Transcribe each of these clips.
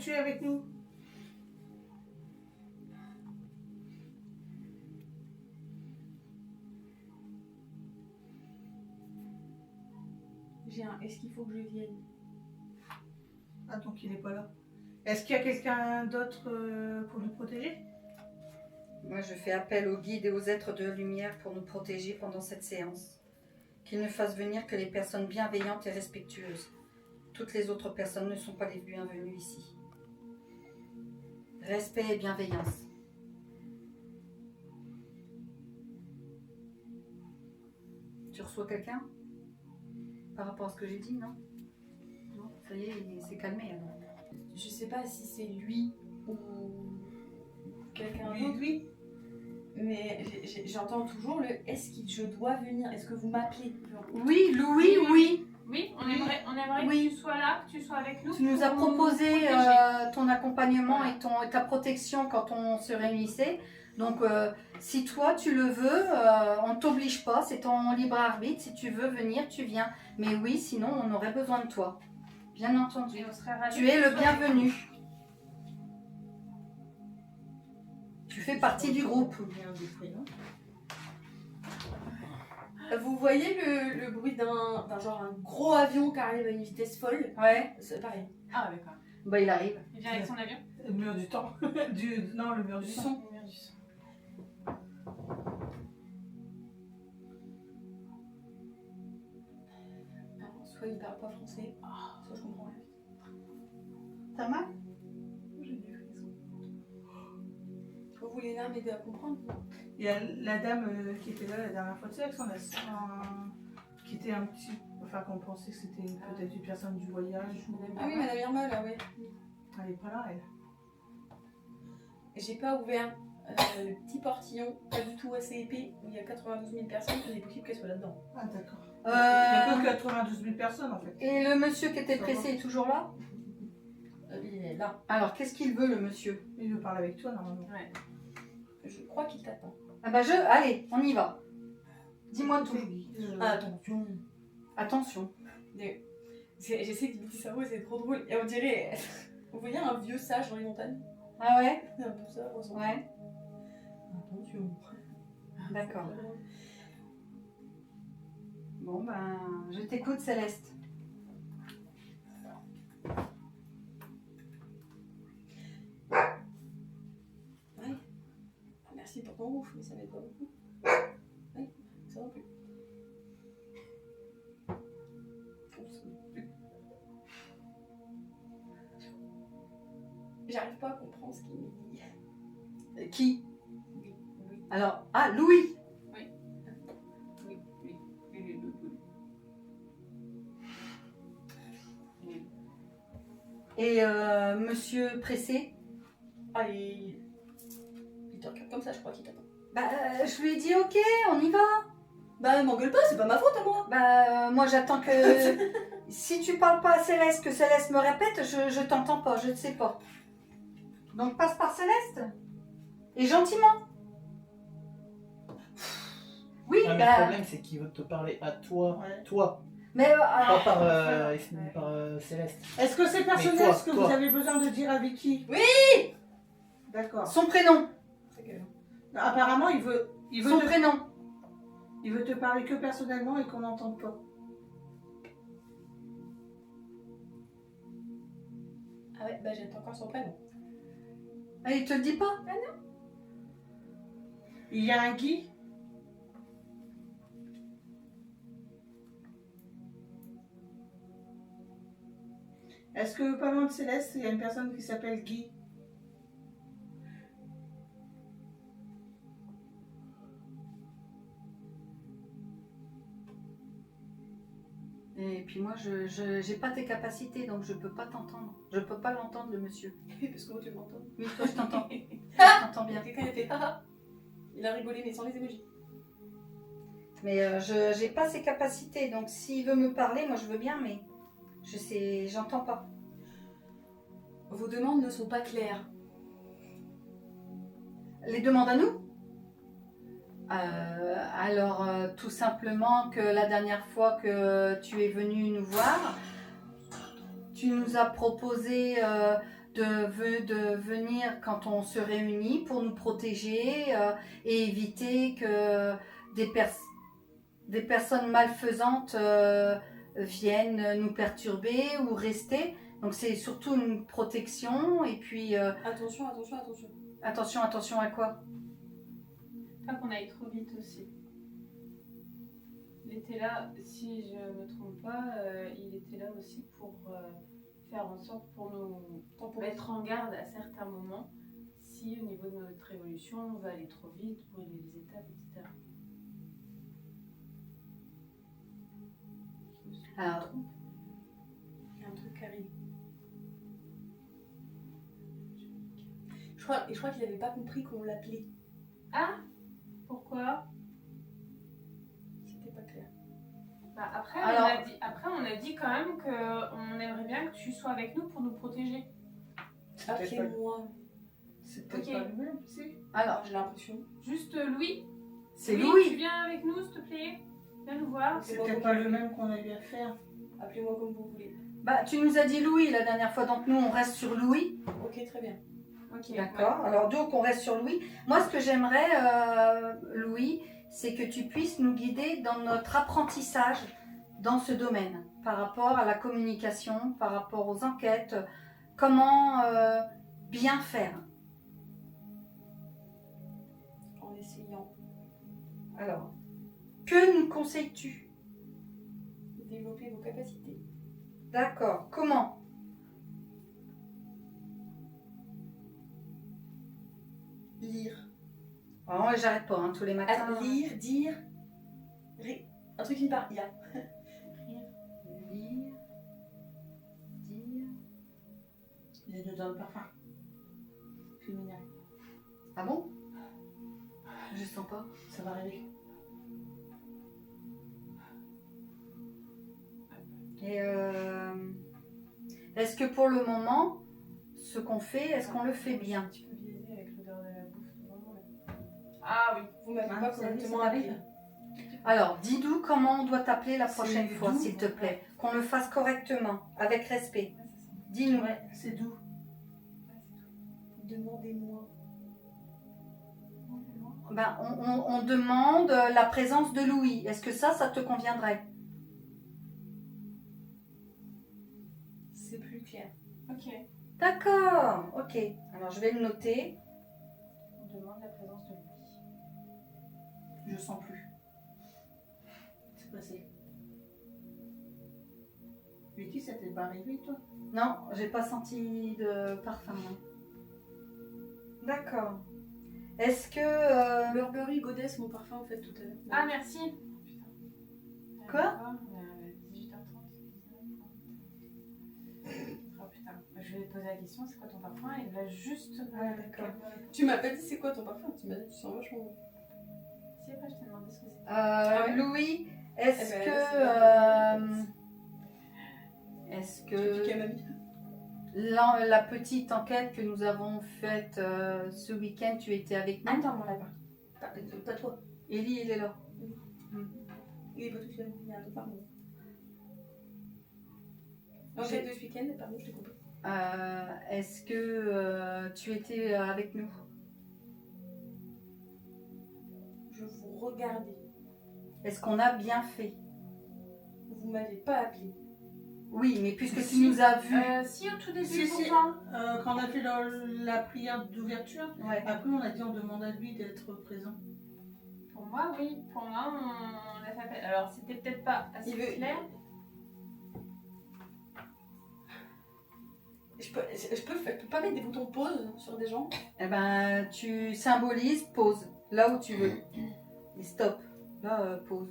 tu es avec nous? J'ai un. Est-ce qu'il faut que je vienne? Ah, donc il n'est pas là. Est-ce qu'il y a quelqu'un d'autre pour nous protéger? Moi, je fais appel aux guides et aux êtres de lumière pour nous protéger pendant cette séance. Qu'ils ne fassent venir que les personnes bienveillantes et respectueuses. Toutes les autres personnes ne sont pas les bienvenues ici. Respect et bienveillance. Tu reçois quelqu'un? Par rapport à ce que j'ai dit, non? Non, ça y est, il s'est calmé alors. Je sais pas si c'est lui ou quelqu'un Oui, d'autre, oui. mais j'entends toujours le est-ce que je dois venir? Est-ce que vous m'appelez? Oui, Louis, oui. Oui, on aimerait Oui. que tu sois là, que tu sois avec nous. Tu nous as pour proposé nous protéger. ton accompagnement Voilà. et ta protection quand on se réunissait. Donc, si toi tu le veux, on ne t'oblige pas, c'est ton libre arbitre. Si tu veux venir, tu viens. Mais oui, sinon on aurait besoin de toi. Bien entendu. Et on serait ravis Tu es que le sois bienvenu. Tu fais partie du groupe. Vous voyez le bruit d'un genre un gros avion qui arrive à une vitesse folle? Ouais, C'est pareil. Ah, d'accord. bah il arrive. Il vient avec son avion. Le mur du temps. Non, le mur du son. Le mur du son. Soit il parle pas français, soit je comprends rien. T'as mal? J'ai des frissons. Vous voulez là m'aider à comprendre? Il y a la dame qui était là la dernière fois, tu sais, avec son qui était un petit. Enfin, qu'on pensait que c'était peut-être une personne du voyage. Ah oui, Madame Irma, là, ouais. Elle est pas là, elle. J'ai pas ouvert le petit portillon, pas du tout assez épais, où il y a 92 000 personnes, il est possible qu'elle soit là-dedans. Ah, d'accord. Il n'y a Euh, que 92 000 personnes, en fait. et le monsieur qui était pressé est toujours là? Il est là. Alors, qu'est-ce qu'il veut, le monsieur? Il veut parler avec toi, normalement. Ouais. Je crois qu'il t'attend. Ah bah allez, on y va. Dis-moi tout. Attention. Attention. J'essaie d'imiter sa voix, c'est trop drôle. Et on dirait. Vous voyez un vieux sage dans les montagnes? Ah ouais? C'est un peu ça, ressemble. Ouais, Attention. d'accord. Bon ben, je t'écoute Céleste. Ouais. Merci pour ton ouf, mais ça m'aide pas beaucoup. Oui, ça non plus. J'arrive pas à comprendre ce qu'il me dit. Qui? Oui. Alors, ah, Louis. Oui. Et monsieur Pressé? Ah, il te regarde comme ça, je crois qu'il t'attend. Bah, je lui ai dit ok, on y va. Bah, m'engueule pas, c'est pas ma faute à moi. Bah, moi j'attends que... Si tu parles pas à Céleste, que Céleste me répète, je t'entends pas, je ne sais pas. Donc passe par Céleste. Et gentiment. Oui, Ah, mais bah... le problème, c'est qu'il veut te parler à toi, Ouais. toi, Mais pas par, ouais. par Céleste. Est-ce que c'est personnel toi, ce que toi. vous avez besoin de dire à Vicky? Oui. D'accord. Son prénom. Apparemment, il veut Son te... prénom. Il veut te parler que personnellement et qu'on n'entende pas. Ah ouais, bah j'attends encore son prénom. Ah, il te le dit pas? Il y a un Guy. Est-ce que pas loin de Céleste, il y a une personne qui s'appelle Guy? Et puis moi, je j'ai pas tes capacités, donc je peux pas t'entendre. Je peux pas l'entendre, le monsieur. Parce que moi, tu m'entends. Oui, toi, je t'entends. Je t'entends bien. Quelqu'un a fait haha. Il a rigolé, mais sans les émojis. Mais je j'ai pas ses capacités, donc s'il veut me parler, moi je veux bien, mais je sais, j'entends pas. Vos demandes ne sont pas claires. Les demandes à nous? Alors, tout simplement que la dernière fois que tu es venu nous voir, tu nous as proposé de venir quand on se réunit pour nous protéger et éviter que des personnes malfaisantes viennent nous perturber ou rester. Donc c'est surtout une protection et puis Attention. attention à quoi? Pas qu'on aille trop vite aussi. Il était là, si je me trompe pas, il était là aussi pour faire en sorte pour nous mettre en garde à certains moments si au niveau de notre évolution on va aller trop vite, brûler les étapes, etc. Alors, Il y a un truc qui arrive. Je crois qu'il n'avait pas compris qu'on l'appelait. Ah, pourquoi? C'était pas clair. Bah après, Alors- on a dit quand même qu'on aimerait bien que tu sois avec nous pour nous protéger. Appelez-moi. C'est peut-être Ok. pas le même, tu sais. alors J'ai l'impression. Juste Louis. c'est Tu Louis. viens avec nous, s'il te plaît. Viens nous voir. C'est peut-être pas le même qu'on a eu à faire. Appelez-moi comme vous voulez. Bah, tu nous as dit Louis la dernière fois, donc nous on reste sur Louis. Ok, très bien. Ok. D'accord. Alors donc on reste sur Louis. Moi ce que j'aimerais, Louis, c'est que tu puisses nous guider dans notre apprentissage dans ce domaine, par rapport à la communication, par rapport aux enquêtes, comment bien faire. En essayant Alors, que nous conseilles-tu? de développer vos capacités. D'accord. Comment? Lire. Alors, moi, j'arrête pas hein, tous les matins. Attends, lire, dire. Un truc qui me parle. Il y a. Lire, dire. Il est dedans le parfum. Féminin. Ah bon? Je sens pas. Ça va arriver. Et est-ce que pour le moment, ce qu'on fait, est-ce qu'on le fait Un bien? petit peu biaisé avec l'odeur de la bouffe. Vraiment, là. Ah oui. Vous m'avez Ah, pas ça arrive, correctement ça appelé. t'arrive. Alors, dis-nous comment on doit t'appeler la C'est prochaine fois, doux. s'il te plaît. Qu'on le fasse correctement, avec respect. Ouais, ça sent Dis-nous. Ouais, c'est doux. Demandez-moi. Ben, on demande la présence de Louis. Est-ce que ça te conviendrait? C'est plus clair. Ok. D'accord, ok. Alors, je vais le noter. On demande la présence de Louis. Je sens plus. C'est passé. Vicky, ça t'est pas arrivé, toi? Non, j'ai pas senti de parfum. non. D'accord. Est-ce que... Burberry Goddess, mon parfum en fait tout à l'heure. Ah merci. Putain. Quoi? 18h30. Oh putain. Je vais te poser la question, c'est quoi ton parfum? Et il va juste. d'accord. Tu m'as pas dit c'est quoi ton parfum? Tu m'as dit tu sens vachement bon. Si après je t'ai demandé ce que c'était. ouais Louis, est-ce Eh ben, est-ce Tu que camomille. la petite enquête que nous avons faite ce week-end, tu étais avec nous? Attends, mon lapin. Pas toi. Ellie, il est là. Il est pas tout seul. Il y a un autre pardon. Enquête de ce week-end, pardon, je t'ai compris. Est-ce que tu étais avec nous? Je vous regardais. Est-ce qu'on a bien fait? Vous m'avez pas appelé. Oui, mais puisque tu Si. nous as vus... Si au tout début Si, si. pourtant. Quand on a fait la prière d'ouverture, Ouais. après on a dit on demande à lui d'être présent. Pour moi oui. Pour moi on a fait appel. Alors c'était peut-être pas assez Il veut- clair. Je peux pas mettre des boutons pause sur des gens. Eh ben, tu symbolises pause, là où tu veux. Et stop. Là, pause.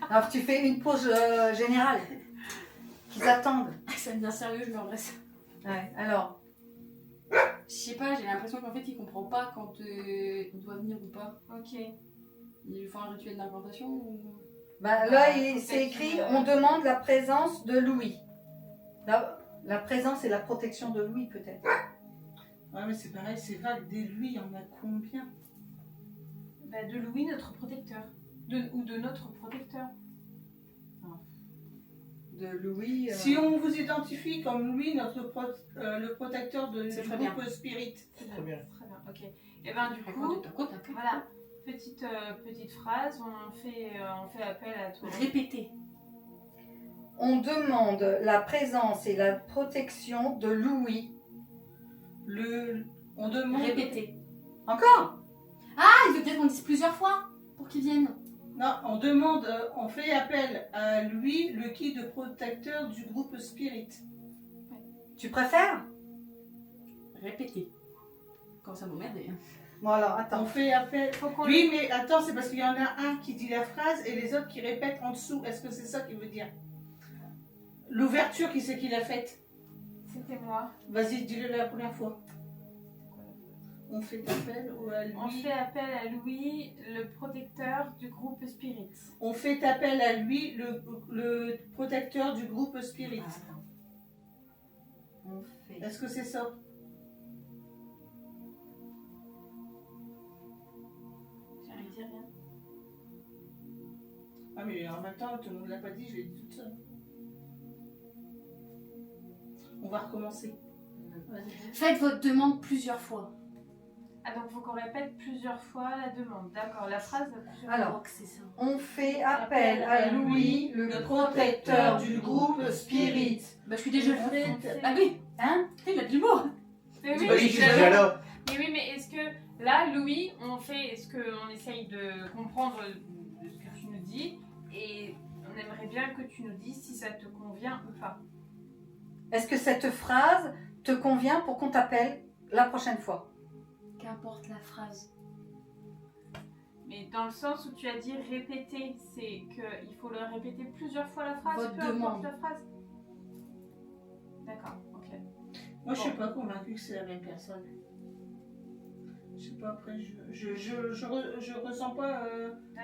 Alors, tu fais une pause générale. Qu'ils attendent. Ça devient sérieux, je me redresse. Ouais, alors. Je sais pas, j'ai l'impression qu'en fait il comprend pas quand on doit venir ou pas. Ok. Il faut un rituel d'incantation ou... Bah, là, faut c'est peut-être écrit qu'il, on demande la présence de Louis. La présence et la protection de Louis, peut-être. Ouais, mais c'est pareil, c'est vague. Dès lui, il y en a combien? Bah, de Louis notre protecteur. Ou de notre protecteur. de Louis. Si on vous identifie comme lui, le protecteur C'est du très groupe Spirit. Très bien. Très bien, ok. Et ben du coup, voilà, petite phrase, on fait appel à toi. Répétez. On demande la présence et la protection de Louis. On demande. Répétez. Encore? Ah, il veut peut-être qu'on dise plusieurs fois pour qu'il vienne. Non, on fait appel à lui, le guide protecteur du groupe Spirit. Tu préfères? Répétez. Quand ça m'emmerde. Bon alors, On attends. fait appel. Faut qu'on Oui, mais attends, c'est parce qu'il y en a un qui dit la phrase et les autres qui répètent en dessous. Est-ce que c'est ça qu'il veut dire? L'ouverture, qui c'est qui l'a faite? C'était moi. Vas-y, dis-le la première fois. On fait appel à lui. On fait appel à Louis, le protecteur du groupe Spirit. On fait appel à lui, le protecteur du groupe Spirit. Ah, attends. On fait. Est-ce que c'est ça? J'arrive à dire rien. Ah mais en même temps, tout le monde l'a pas dit, je l'ai dit toute seule. On va recommencer. Vas-y. Faites votre demande plusieurs fois. Ah donc faut qu'on répète plusieurs fois la demande. D'accord, la phrase plusieurs Alors. fois. Oh, que c'est ça. On fait appel à Louis, le protecteur du groupe Spirit. Bah, je suis déjà On fait- Ah oui, Hein? il a de l'humour. Mais oui, Bah, mais je suis déjà là. mais est-ce que là, Louis, est-ce qu'on essaye de comprendre ce que tu nous dis et on aimerait bien que tu nous dises si ça te convient ou pas. Est-ce que cette phrase te convient pour qu'on t'appelle la prochaine fois? Qu'importe la phrase. Mais dans le sens où tu as dit répéter, c'est qu'il faut le répéter plusieurs fois la phrase, Votre peu importe demande. la phrase. D'accord, ok. Moi, je suis pas convaincue que c'est la même personne. Je sais pas, après, je ressens pas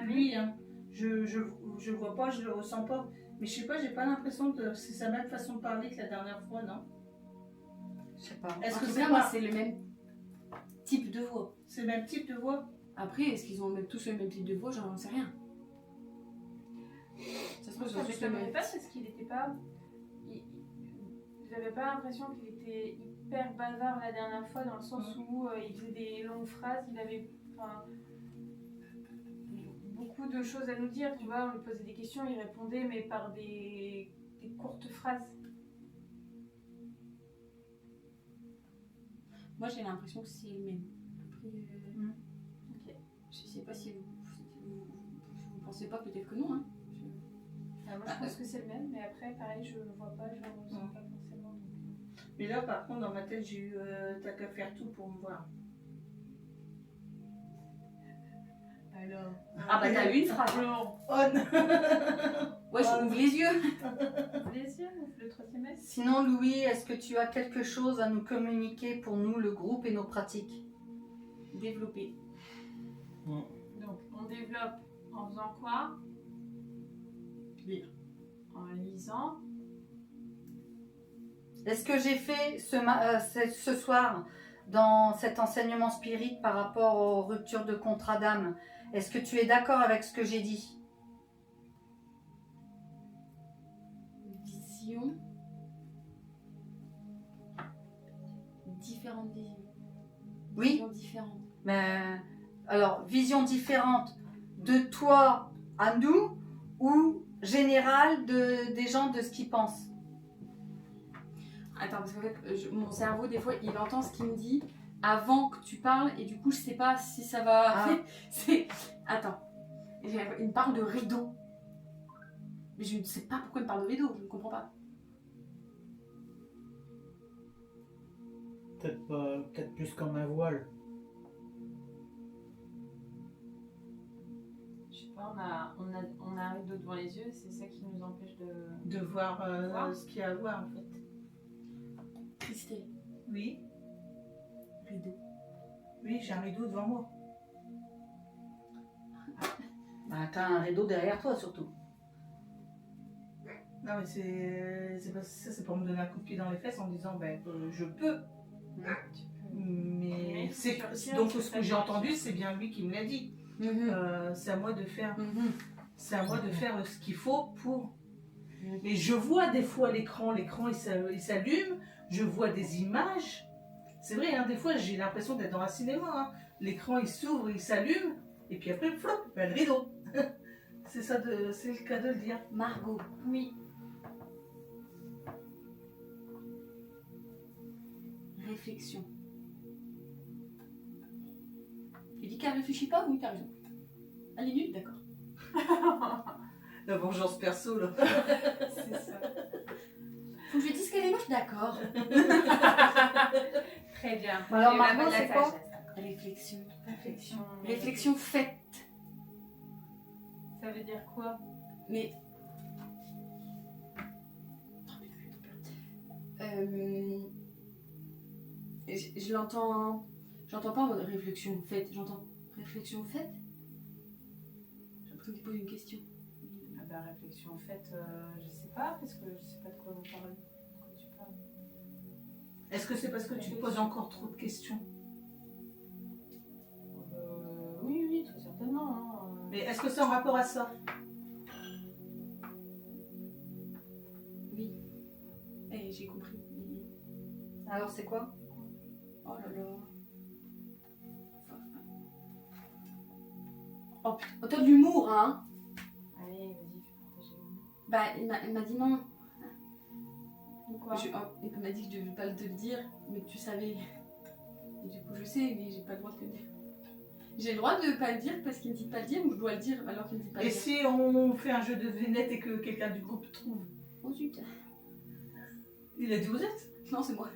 lui, hein. Je vois pas, je le ressens pas. Mais je sais pas, j'ai pas l'impression que c'est sa même façon de parler que la dernière fois, non? Je sais pas. Est-ce En que tout c'est cas, moi, pas... c'est le même type de voix. C'est le même type de voix? Après, est-ce qu'ils ont tous le même type de voix? J'en sais rien. Ça se Moi, trouve, ça ils ont tous le m'étonnerait même. pas parce qu'il était pas. J'avais pas l'impression qu'il était hyper bavard la dernière fois dans le sens où il faisait des longues phrases, il avait beaucoup de choses à nous dire, tu vois, on lui posait des questions, il répondait mais par des courtes phrases. Moi, j'ai l'impression que c'est le même. Après, Ok. je sais pas si vous pensez pas, peut-être que non. Hein. Moi je pense que c'est le même, mais après pareil je le vois pas, je le ressens pas forcément. Mais là, par contre, dans ma tête, j'ai eu t'as qu'à faire tout pour me voir. Alors. Ah bah t'as eu une phrase. Alors. Ouais, je ouvre les yeux. Les yeux, le troisième S. Sinon, Louis, est-ce que tu as quelque chose à nous communiquer pour nous, le groupe et nos pratiques? Développer. Donc on développe en faisant quoi? Lire. En lisant. Est-ce que j'ai fait ce soir dans cet enseignement spirit par rapport aux ruptures de contrat d'âme? Est-ce que tu es d'accord avec ce que j'ai dit? Vision. Différentes visions. Oui. Visions différentes. Mais, alors, vision différente de toi à nous ou générale des gens de ce qu'ils pensent? Attends, parce qu'en fait, mon cerveau, des fois, il entend ce qu'il me dit avant que tu parles et du coup, je sais pas si ça va. Ah. Attends. Il me parle de rideau. Mais je ne sais pas pourquoi il me parle de rideau, je ne comprends pas. Peut-être plus comme un voile. Je sais pas, on a un rideau devant les yeux, c'est ça qui nous empêche de. De voir Voir. ce qu'il y a à voir, en fait. Christelle. Oui, Rideau. oui, j'ai un rideau devant moi. Bah, t'as un rideau derrière toi surtout. Non, mais c'est pas ça, c'est pour me donner un coup de pied dans les fesses en disant, ben, je peux. Mais c'est donc ce que j'ai entendu, c'est bien lui qui me l'a dit. C'est à moi de faire, c'est à moi de faire ce qu'il faut pour Mais je vois des fois l'écran il s'allume, je vois des images. C'est vrai, hein, des fois j'ai l'impression d'être dans un cinéma. Hein. L'écran il s'ouvre, il s'allume, et puis après, flop, ben, le rideau. C'est le cas de le dire. Margot. Oui. Réflexion. Tu dis qu'elle réfléchit pas? Oui, t'as raison. Elle est nulle, d'accord. La vengeance perso, là. C'est ça. Faut que je lui dise qu'elle est moche, d'accord. Très bien. Alors, J'ai Margot, la c'est quoi? sagesse, d'accord. Réflexion. Réflexion. Réflexion faite. Ça veut dire quoi? Mais. Je l'entends. J'entends pas en mode réflexion faite. J'entends réflexion faite. J'ai l'impression qu'il pose une question. Ah bah, réflexion faite, je sais pas, parce que je sais pas de quoi vous parlez. De quoi tu parles. Est-ce que c'est parce que tu te poses encore trop de questions? Oui, très certainement. Hein. Mais est-ce que c'est en rapport à ça? Oui. Eh, j'ai compris. Alors, c'est quoi? Oh là là. Oh putain, t'as de l'humour, hein? Allez, vas-y, fais partager. Bah, il m'a dit non. De quoi? Il m'a dit que je devais pas te le dire, mais que tu savais. Et du coup, je sais, mais j'ai pas le droit de te le dire. J'ai le droit de pas le dire parce qu'il me dit de pas le dire, ou je dois le dire alors qu'il me dit pas Et le dire. si on fait un jeu de devinette et que quelqu'un du groupe trouve? Oh zut. Il a dit vous êtes? Non, c'est moi.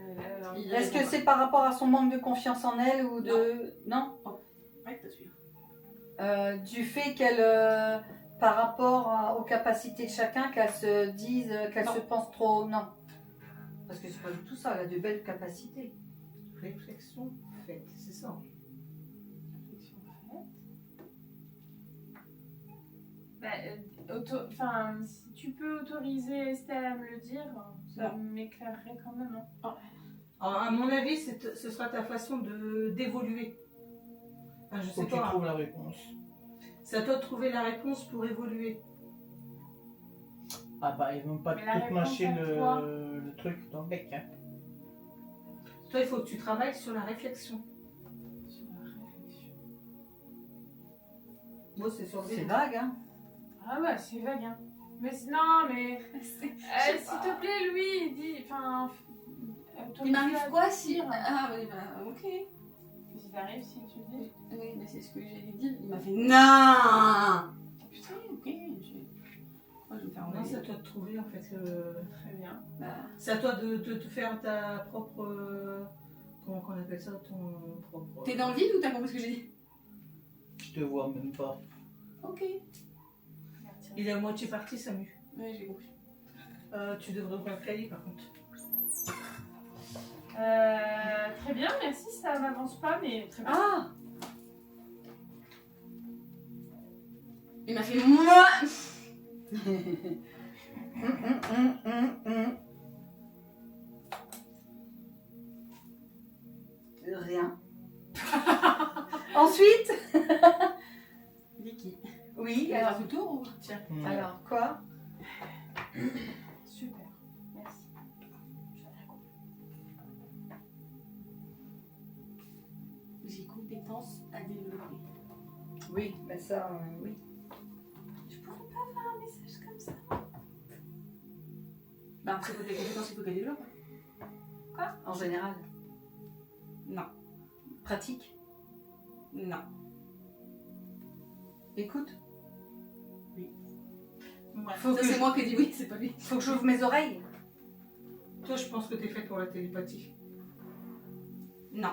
Alors, Il- Est-ce que c'est par rapport à son manque de confiance en elle ou de... Non. Ouais, t'as celui-là. Du fait qu'elle, par rapport aux capacités de chacun, qu'elle se dise, qu'elle Non. se pense trop... Non. Parce que c'est pas du tout ça, elle a de belles capacités. Réflexion faite, c'est ça. réflexion faite. Bah, enfin, si tu peux autoriser Estelle à me le dire, ça m'éclairerait quand même. Hein. Alors, à mon avis, ce sera ta façon d'évoluer. Enfin, je Faut sais que tu pas. trouves la réponse. C'est à toi de trouver la réponse pour évoluer. Ah bah, ils vont pas Mais la tout réponse mâcher à quoi le truc dans le bec. Hein. Toi, il faut que tu travailles sur la réflexion. Sur la réflexion. Moi, c'est sur le C'est vélo. vague, hein. Ah ouais, c'est vague, hein. Mais non, mais sais s'il te plaît, lui, dis, enfin, Il m'arrive quoi si. dire. Ah, oui, bah, ok. Qu'est-ce qui t'arrive si tu le dis? Oui, mais c'est ce que j'allais dire. Il m'a fait non. Putain, ok. Moi, je vais me faire Non, envoyer. c'est à toi de trouver en fait. Très bien. Bah, C'est à toi de te faire ta propre. Comment qu'on appelle ça? Ton propre. t'es dans le vide ou t'as compris ce que j'ai dit? Je te vois même pas. Ok. Il est à moitié parti, Samu. Ouais, j'ai compris. Tu devrais ouvrir le cahier par contre. Très bien, merci, ça m'avance pas, mais très bien. Ah. Il m'a fait moi. Rien. Ensuite, Vicky. oui, Elle a alors, fait le tour ou... Tiens. alors quoi? Super, merci. J'ai compétence à développer. Oui, mais ça, oui. Je pourrais pas faire un message comme ça. Bah, c'est des compétences, il faut qu'elle développe. En général. Non. Pratique. Non. Écoute. Ouais. Faut Ça, que, c'est je... moi qui ai dit oui, c'est pas lui. faut que j'ouvre mes oreilles. Toi, je pense que t'es faite pour la télépathie. Non.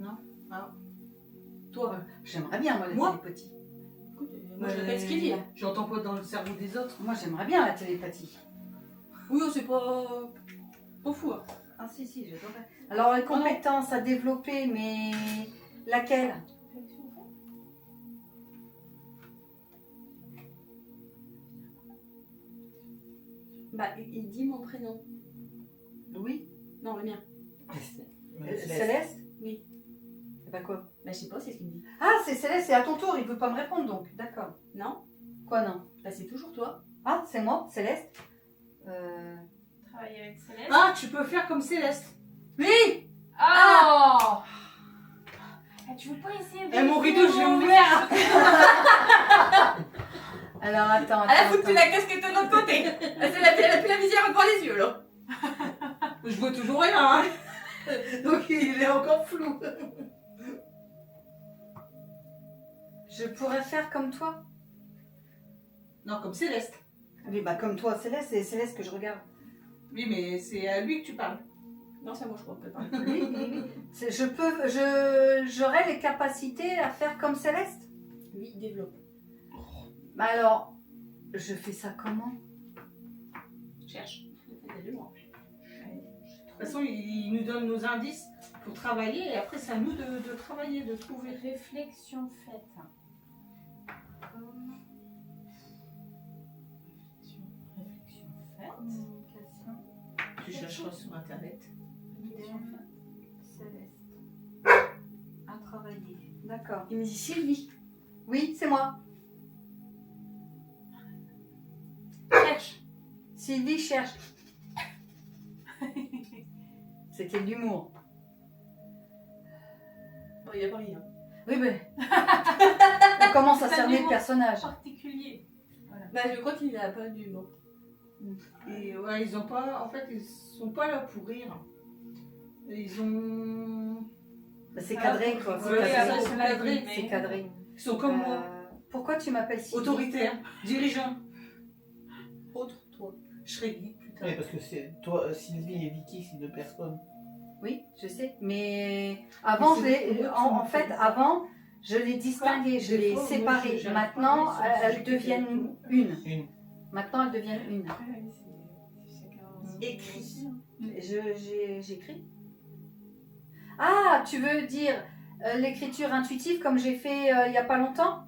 Non? Ah. Toi, J'aimerais bien, moi, la Moi télépathie. écoute, moi je répète ce qu'il dit là. J'entends pas dans le cerveau des autres. Moi, j'aimerais bien la télépathie. Oui, c'est pas. Pas fou. Hein. Ah si, si, j'adorerais. Alors, les compétences à développer, mais laquelle? Réflexion faite. Bah, il dit mon prénom. Oui. Non, le mien. Céleste? Oui. Et bah quoi? Bah, je sais pas, c'est ce qu'il me dit. Ah, c'est Céleste, c'est à ton tour, il veut pas me répondre donc. D'accord. Non. Quoi, non? Bah, c'est toujours toi. Ah, c'est moi, Céleste. Travailler avec Céleste. Ah, tu peux faire comme Céleste. Oui. Oh tu veux pas essayer de... Mon rideau, je l'ai ouvert. Alors, attends. Elle a foutu la casquette de l'autre côté. Elle a plus la visière devant les yeux, là. Je vois toujours rien, hein. Donc il est encore flou. Je pourrais faire comme toi. Non, comme Céleste. Oui, bah comme toi, Céleste, c'est Céleste que je regarde. Oui, mais c'est à lui que tu parles. Non, c'est à moi, je crois, peut-être. J'aurais les capacités à faire comme Céleste. Oui, développe. Bah alors, je fais ça comment? Cherche. De toute façon, il nous donne nos indices pour travailler et après, c'est à nous de travailler, de trouver. Réflexion faite. Réflexion faite. Communication. Tu chercheras sur Internet. Céleste. À travailler. D'accord. Il me dit Sylvie. Oui, c'est moi. Cherche. Sylvie cherche. C'était de l'humour. Bon, il n'y a pas rien. Oui, mais. On commence à C'est cerner le l'humour personnage. particulier. Voilà. Bah, je crois qu'il a pas d'humour. Et ouais, ils ont pas. En fait, ils sont pas là pour rire. Ils ont. Bah, c'est cadré, quoi. Ouais, C'est ça, cadré. c'est cadré. C'est cadré. Ils sont comme moi. Pourquoi tu m'appelles Sylvie? Autoritaires, dirigeants. Autre, toi. Je serai Guy, putain. Oui, parce que c'est toi, Sylvie et Vicky, c'est deux personnes. Oui, je sais. Mais avant, en fait, avant, je les distinguais, je les séparais. Maintenant, elles deviennent une. Maintenant, elles deviennent une. Écrit. J'écris. Ah, tu veux dire l'écriture intuitive comme j'ai fait il n'y a pas longtemps?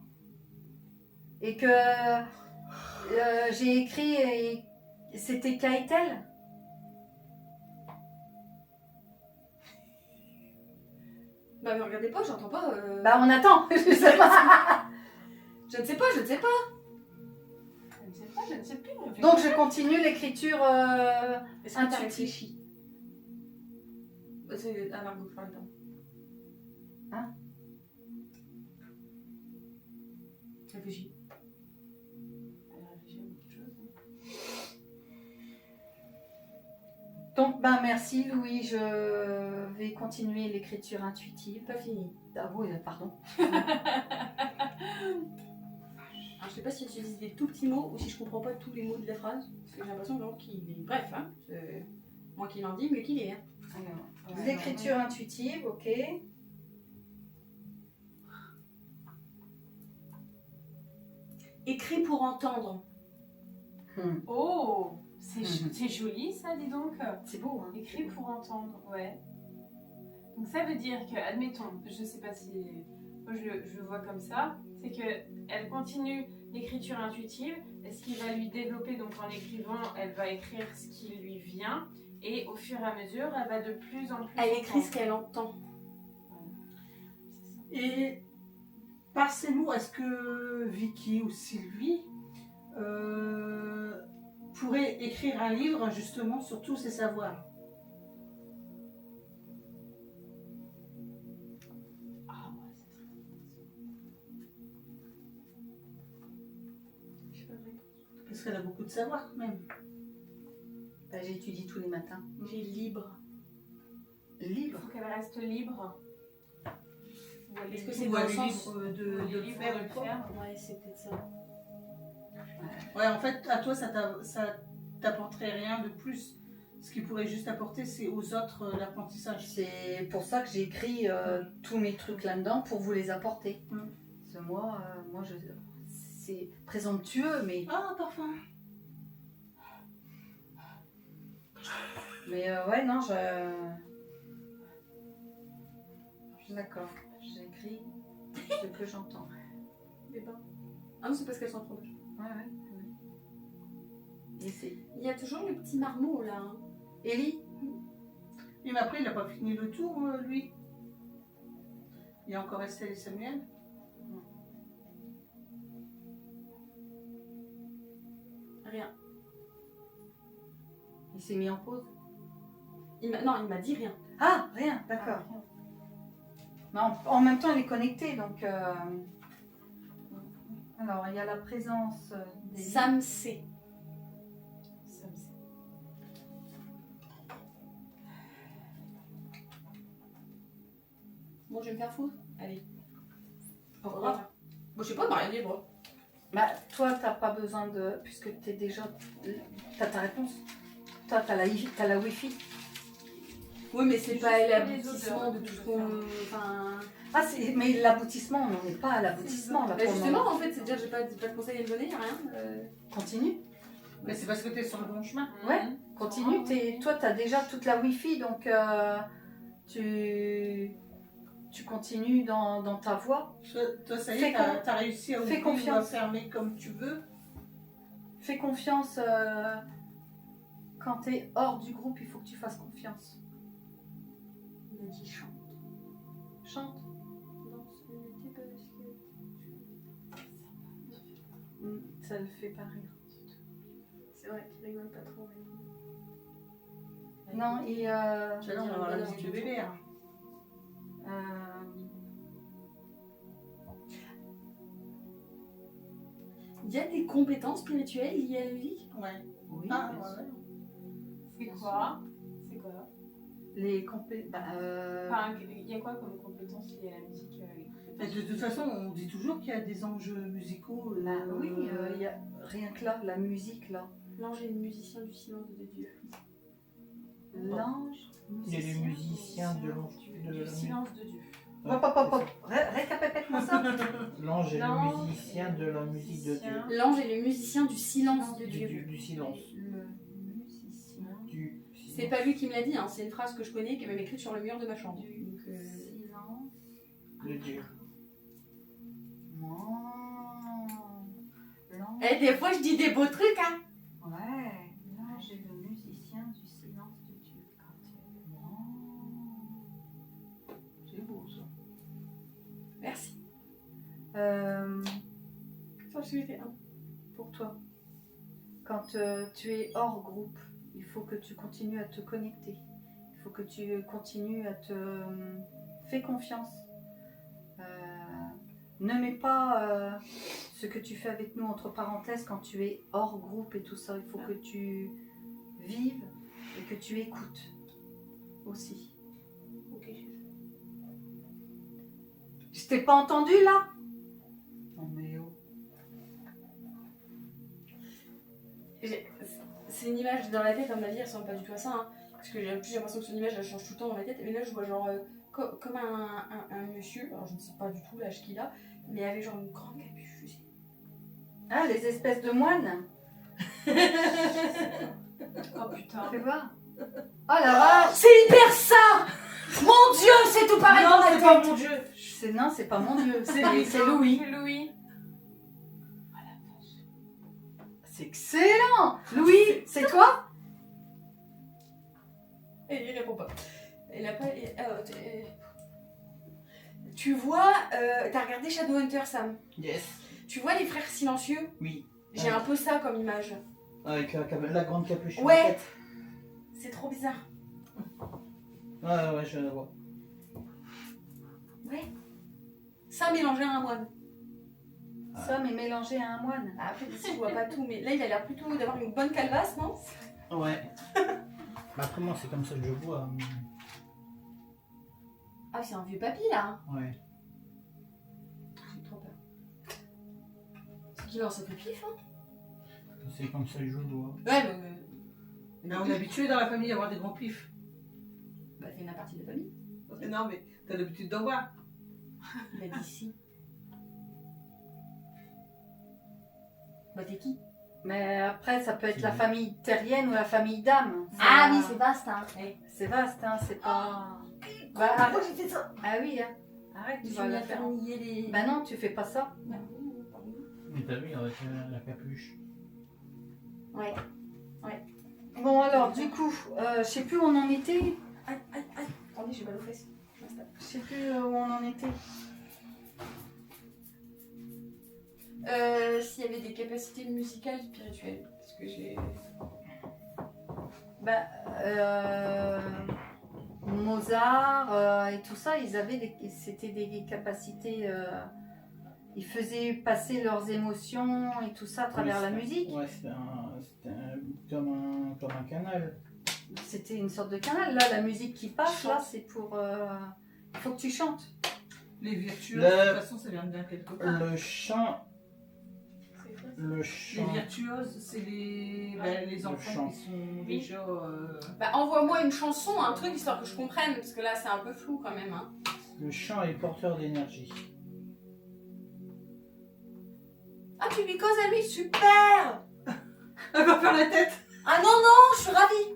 Et que j'ai écrit et c'était Kaitel? Bah, me regardez pas, j'entends pas. Bah, on attend. Je sais pas. Je ne sais pas, je ne sais pas. Je ne sais pas, je ne sais plus. Donc, je continue l'écriture Est-ce que t'as intuitive. réfléchi? Bah, c'est à Margot par exemple. Hein? Réfléchis. Elle a réfléchi à beaucoup de choses. Donc, ben merci Louis, je vais continuer l'écriture intuitive. Pas fini. Ah oui, pardon. Alors, je sais pas si tu utilises des tout petits mots ou si je comprends pas tous les mots de la phrase. Parce que j'ai l'impression vraiment qu'il est. Bref, hein. Moi qui l'en dis, mieux qu'il est. Hein. Alors, l'écriture intuitive, ok. Écrit pour entendre. Oh, c'est joli ça, dis donc. C'est beau, hein. Écrit pour entendre, ouais. Donc ça veut dire que, admettons, je sais pas si moi je le vois comme ça, c'est que elle continue l'écriture intuitive, et ce qui va lui développer, donc en écrivant, elle va écrire ce qui lui vient, et au fur et à mesure, elle va de plus en plus. Elle écrit ce qu'elle entend. Et par ces mots, est-ce que Vicky ou Sylvie pourrait écrire un livre justement sur tous ces savoirs? Ah ouais, ça serait Je sais pas vrai. Parce qu'elle a beaucoup de savoir quand même. Bah, j'étudie tous les matins. J'ai libre. Il Libre. faut qu'elle reste libre. Est-ce que c'est Ou dans le elle est sens libre de le libre faire de ou le pas. faire. Ouais, c'est peut-être ça. Ouais, en fait, à toi, ça t'apporterait rien de plus. Ce qui pourrait juste apporter, c'est aux autres l'apprentissage. C'est pour ça que j'ai écrit tous mes trucs là-dedans pour vous les apporter. Mm. Parce que moi, c'est présomptueux, mais Ah, parfum. ouais, non, D'accord, j'écris ce que j'entends. Des bains. Ah non, c'est parce qu'elles sont trop. Ouais. Et c'est Il y a toujours le petit marmot là. Hein. Ellie. Et mais après, il n'a pas fini le tour, lui. Il y a encore Estelle et Samuel. 。 . 。 . 「Rien. Il s'est mis en pause. Non, il m'a dit rien. Ah, rien, d'accord. Mais en même temps, il est connecté, donc... Alors, il y a la présence des... Sam C. Bon, je vais me faire foutre. Allez. Pourquoi? Bon, je sais pas, Marie libre. Bah, toi, t'as pas besoin de... Puisque t'es déjà... T'as ta réponse. Toi, t'as la Wi-Fi. Oui, mais c'est Juste pas les l'aboutissement odeurs de que tout je ce qu'on. veux Enfin. Ah, mais l'aboutissement, on n'en est pas à l'aboutissement, là, Bah pour le moment. justement, en fait, c'est-à-dire, j'ai pas de conseils à me donner, rien. Continue. Mais c'est parce que t'es sur le bon chemin. Ouais, continue. Toi, t'as déjà toute la Wi-Fi, donc tu continues dans ta voie. Toi, ça y Fais est, t'as réussi à fais ouvrir ou confiance. à fermer comme tu veux. Fais confiance. Quand t'es hors du groupe, il faut que tu fasses confiance. Il m'a dit chante. Chante. Ça le fait pas rire. C'est vrai qu'il rigole pas trop. Non, et... J'allais avoir la musique de bébé. Hein. Il y a des compétences spirituelles liées à la musique. Ouais. Oui, Ah, bien sûr. ouais. C'est quoi? C'est quoi? Les compé... Enfin, il y a quoi comme compétences liées à la musique Mais de toute façon, on dit toujours qu'il y a des enjeux musicaux. oui, il y a rien que là, la musique, là. L'ange est le musicien du silence de Dieu. L'ange... Il y a les musiciens de du silence de Dieu. Hop, hop, hop, hop. Répète-moi ça. L'ange est le L'ange musicien de la musique de Dieu. L'ange est le musicien du silence de Dieu. Du silence. Le musicien Du C'est silence. pas lui qui me l'a dit, hein, c'est une phrase que je connais qui est même écrite sur le mur de ma chambre. Donc, silence. De Dieu. L'ange... Eh, des fois je dis des beaux trucs, hein. Ouais, l'ange est le musicien du silence de Dieu. C'est beau, ça. Merci. Ça, c'était un pour toi. Quand tu es hors groupe, il faut que tu continues à te connecter. Il faut que tu continues à te... Fais confiance. Ne mets pas ce que tu fais avec nous entre parenthèses quand tu es hors groupe et tout ça. Il faut que tu vives et que tu écoutes aussi. Ok, Je t'ai pas entendu là? Non mais oh. c'est une image dans la tête, à mon avis, elle ressemble pas du tout à ça. Hein, parce que j'ai l'impression que son image elle change tout le temps dans ma tête. Mais là, je vois genre comme un monsieur, alors je ne sais pas du tout l'âge qu'il a, mais avec genre une grande capuche. Je sais. Ah, les espèces de moines. Oh putain. Fais voir. Oh la vache. C'est hyper ça. Mon Dieu, c'est tout pareil dans la c'est tête. pas mon Dieu. Non, c'est pas mon Dieu. C'est Louis. Louis. C'est excellent. Louis, c'est toi? Et il répond pas. Il a pas. Tu vois, t'as regardé Shadowhunter, Sam? Yes. Tu vois les frères silencieux? Oui. J'ai un peu ça comme image. Avec la grande capuche sur Ouais. la tête. C'est trop bizarre. Ouais, je la vois. Ouais. Ça mélangé à un moine. Ça, mais mélangé à un moine. Ah, après, ici, je vois pas tout, mais là, il a l'air plutôt d'avoir une bonne calvasse, non? Ouais. Bah après, moi, c'est comme ça que je vois. Ah, c'est un vieux papy, là. Ouais. J'ai trop peur. C'est qu'il a un sacré pif, hein? C'est comme ça que je vois. Ouais, Mais on est habitué dans la famille à avoir des grands pifs. bah, c'est une partie de la famille. Non, mais t'as l'habitude d'en voir. Il a dit si. Bah, t'es qui? Mais après, ça peut être la famille terrienne ou la famille d'âme. Ah oui, c'est vaste, hein. C'est vaste, hein, c'est pas... Bah, arrête. j'ai fait ça. Ah oui, hein. Arrête, tu Tu vas vas la la faire. faire nier les... Bah non, tu fais pas ça. Bah, oui, pardon. Mais t'as vu avec la capuche. Ouais. Bon alors, du coup, je sais plus où on en était. Aïe, aïe, aïe. Attendez, j'ai mal aux fesses. Je m'installe. Je sais plus où on en était. S'il y avait des capacités musicales spirituelles. Qu'est-ce que j'ai... Bah, Mozart et tout ça, c'était des capacités. Ils faisaient passer leurs émotions et tout ça à travers la musique. Ouais, comme un canal. C'était une sorte de canal. Là, la musique qui passe, là, c'est pour. Il faut que tu chantes. Les virtuoses, de toute façon, ça vient de bien quelque part. Le chant. Le Les chant. virtuoses, c'est les enfants chant. qui sont déjà... Bah, envoie-moi une chanson, un truc, histoire que je comprenne, parce que là, c'est un peu flou quand même. Hein. Le chant est porteur d'énergie. Ah, tu lui causes à lui, super! Elle va faire la tête. Ah non, non, je suis ravie!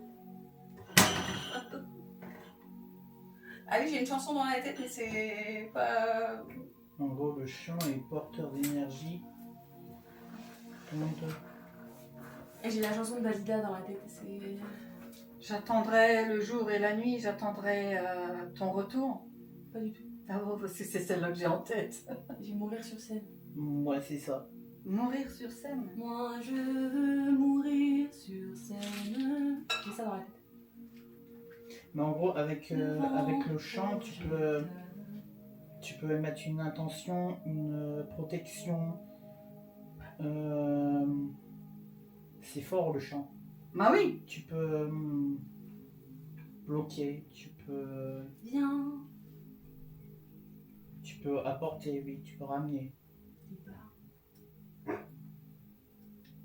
Ah oui, j'ai une chanson dans la tête, mais c'est pas... En gros, le chant est porteur d'énergie. Et j'ai la chanson de Dalida dans la tête, c'est... J'attendrai le jour et la nuit, j'attendrai ton retour. Pas du tout. Ah bon, parce que c'est celle-là que j'ai en tête. Je vais mourir sur scène. Ouais, c'est ça. Mourir sur scène. Moi, je veux mourir sur scène. J'ai ça dans la tête. Mais en gros, avec le chant, tu peux émettre une intention, une protection. C'est fort le chant. Bah oui. Tu peux bloquer, Viens. tu peux apporter, oui, tu peux ramener.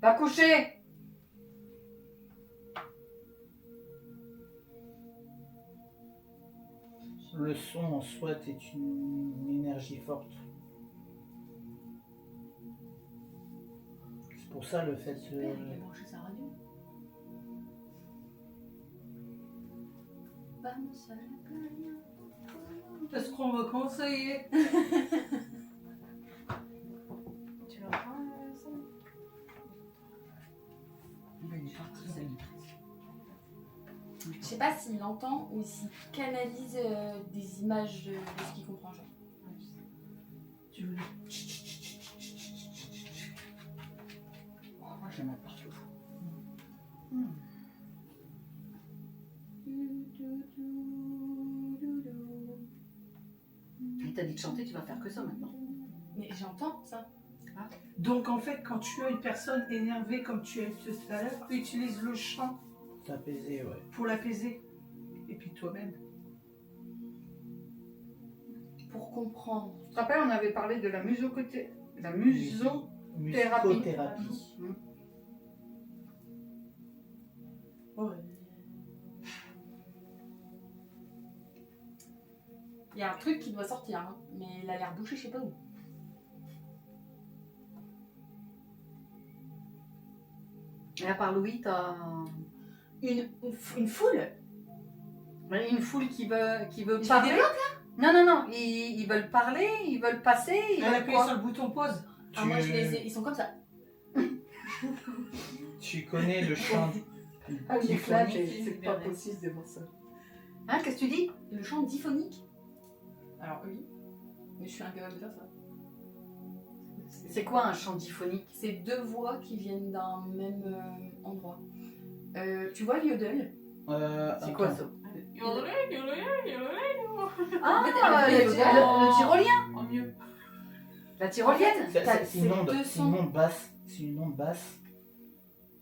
Va coucher. Le son en soi est une énergie forte. C'est pour ça le fait Super, il a branché sa radio. Vamos a la playa. Est-ce qu'on va conseiller? Tu l'entends, ça? Je sais pas s'il entend ou s'il canalise des images de ce qu'il comprend. Genre. Tu veux... Moi j'aime partout. Il t'a dit de chanter, tu vas faire que ça maintenant. Mais j'entends ça. Donc en fait, quand tu as une personne énervée comme tu as eu tout à l'heure, utilise le chant t'apaiser, ouais. pour l'apaiser. Et puis toi-même. Pour comprendre. Tu te rappelles, on avait parlé de la musothérapie. Musicothérapie. Ouais. Il y a un truc qui doit sortir, hein, mais il a l'air bouché, je sais pas où. Et à part Louis, t'as Une foule. une foule qui veut Je parler. les débloque, Non, ils veulent parler, ils veulent passer, ils Elle veulent appuie quoi? sur le bouton pause. Ah, moi, ils sont comme ça. Tu connais le chant Ah oui, diphonique. là, c'est pas possible de voir ça. Hein, qu'est-ce que tu dis? Le chant diphonique. Alors oui, mais je suis incapable de faire ça. C'est quoi un chant diphonique? C'est deux voix qui viennent d'un même endroit. Tu vois le yodel? C'est quoi ça? En fait, Ah, le tyrolien? En mieux. La tyrolienne? C'est une onde, deux c'est une onde basse. C'est une onde basse.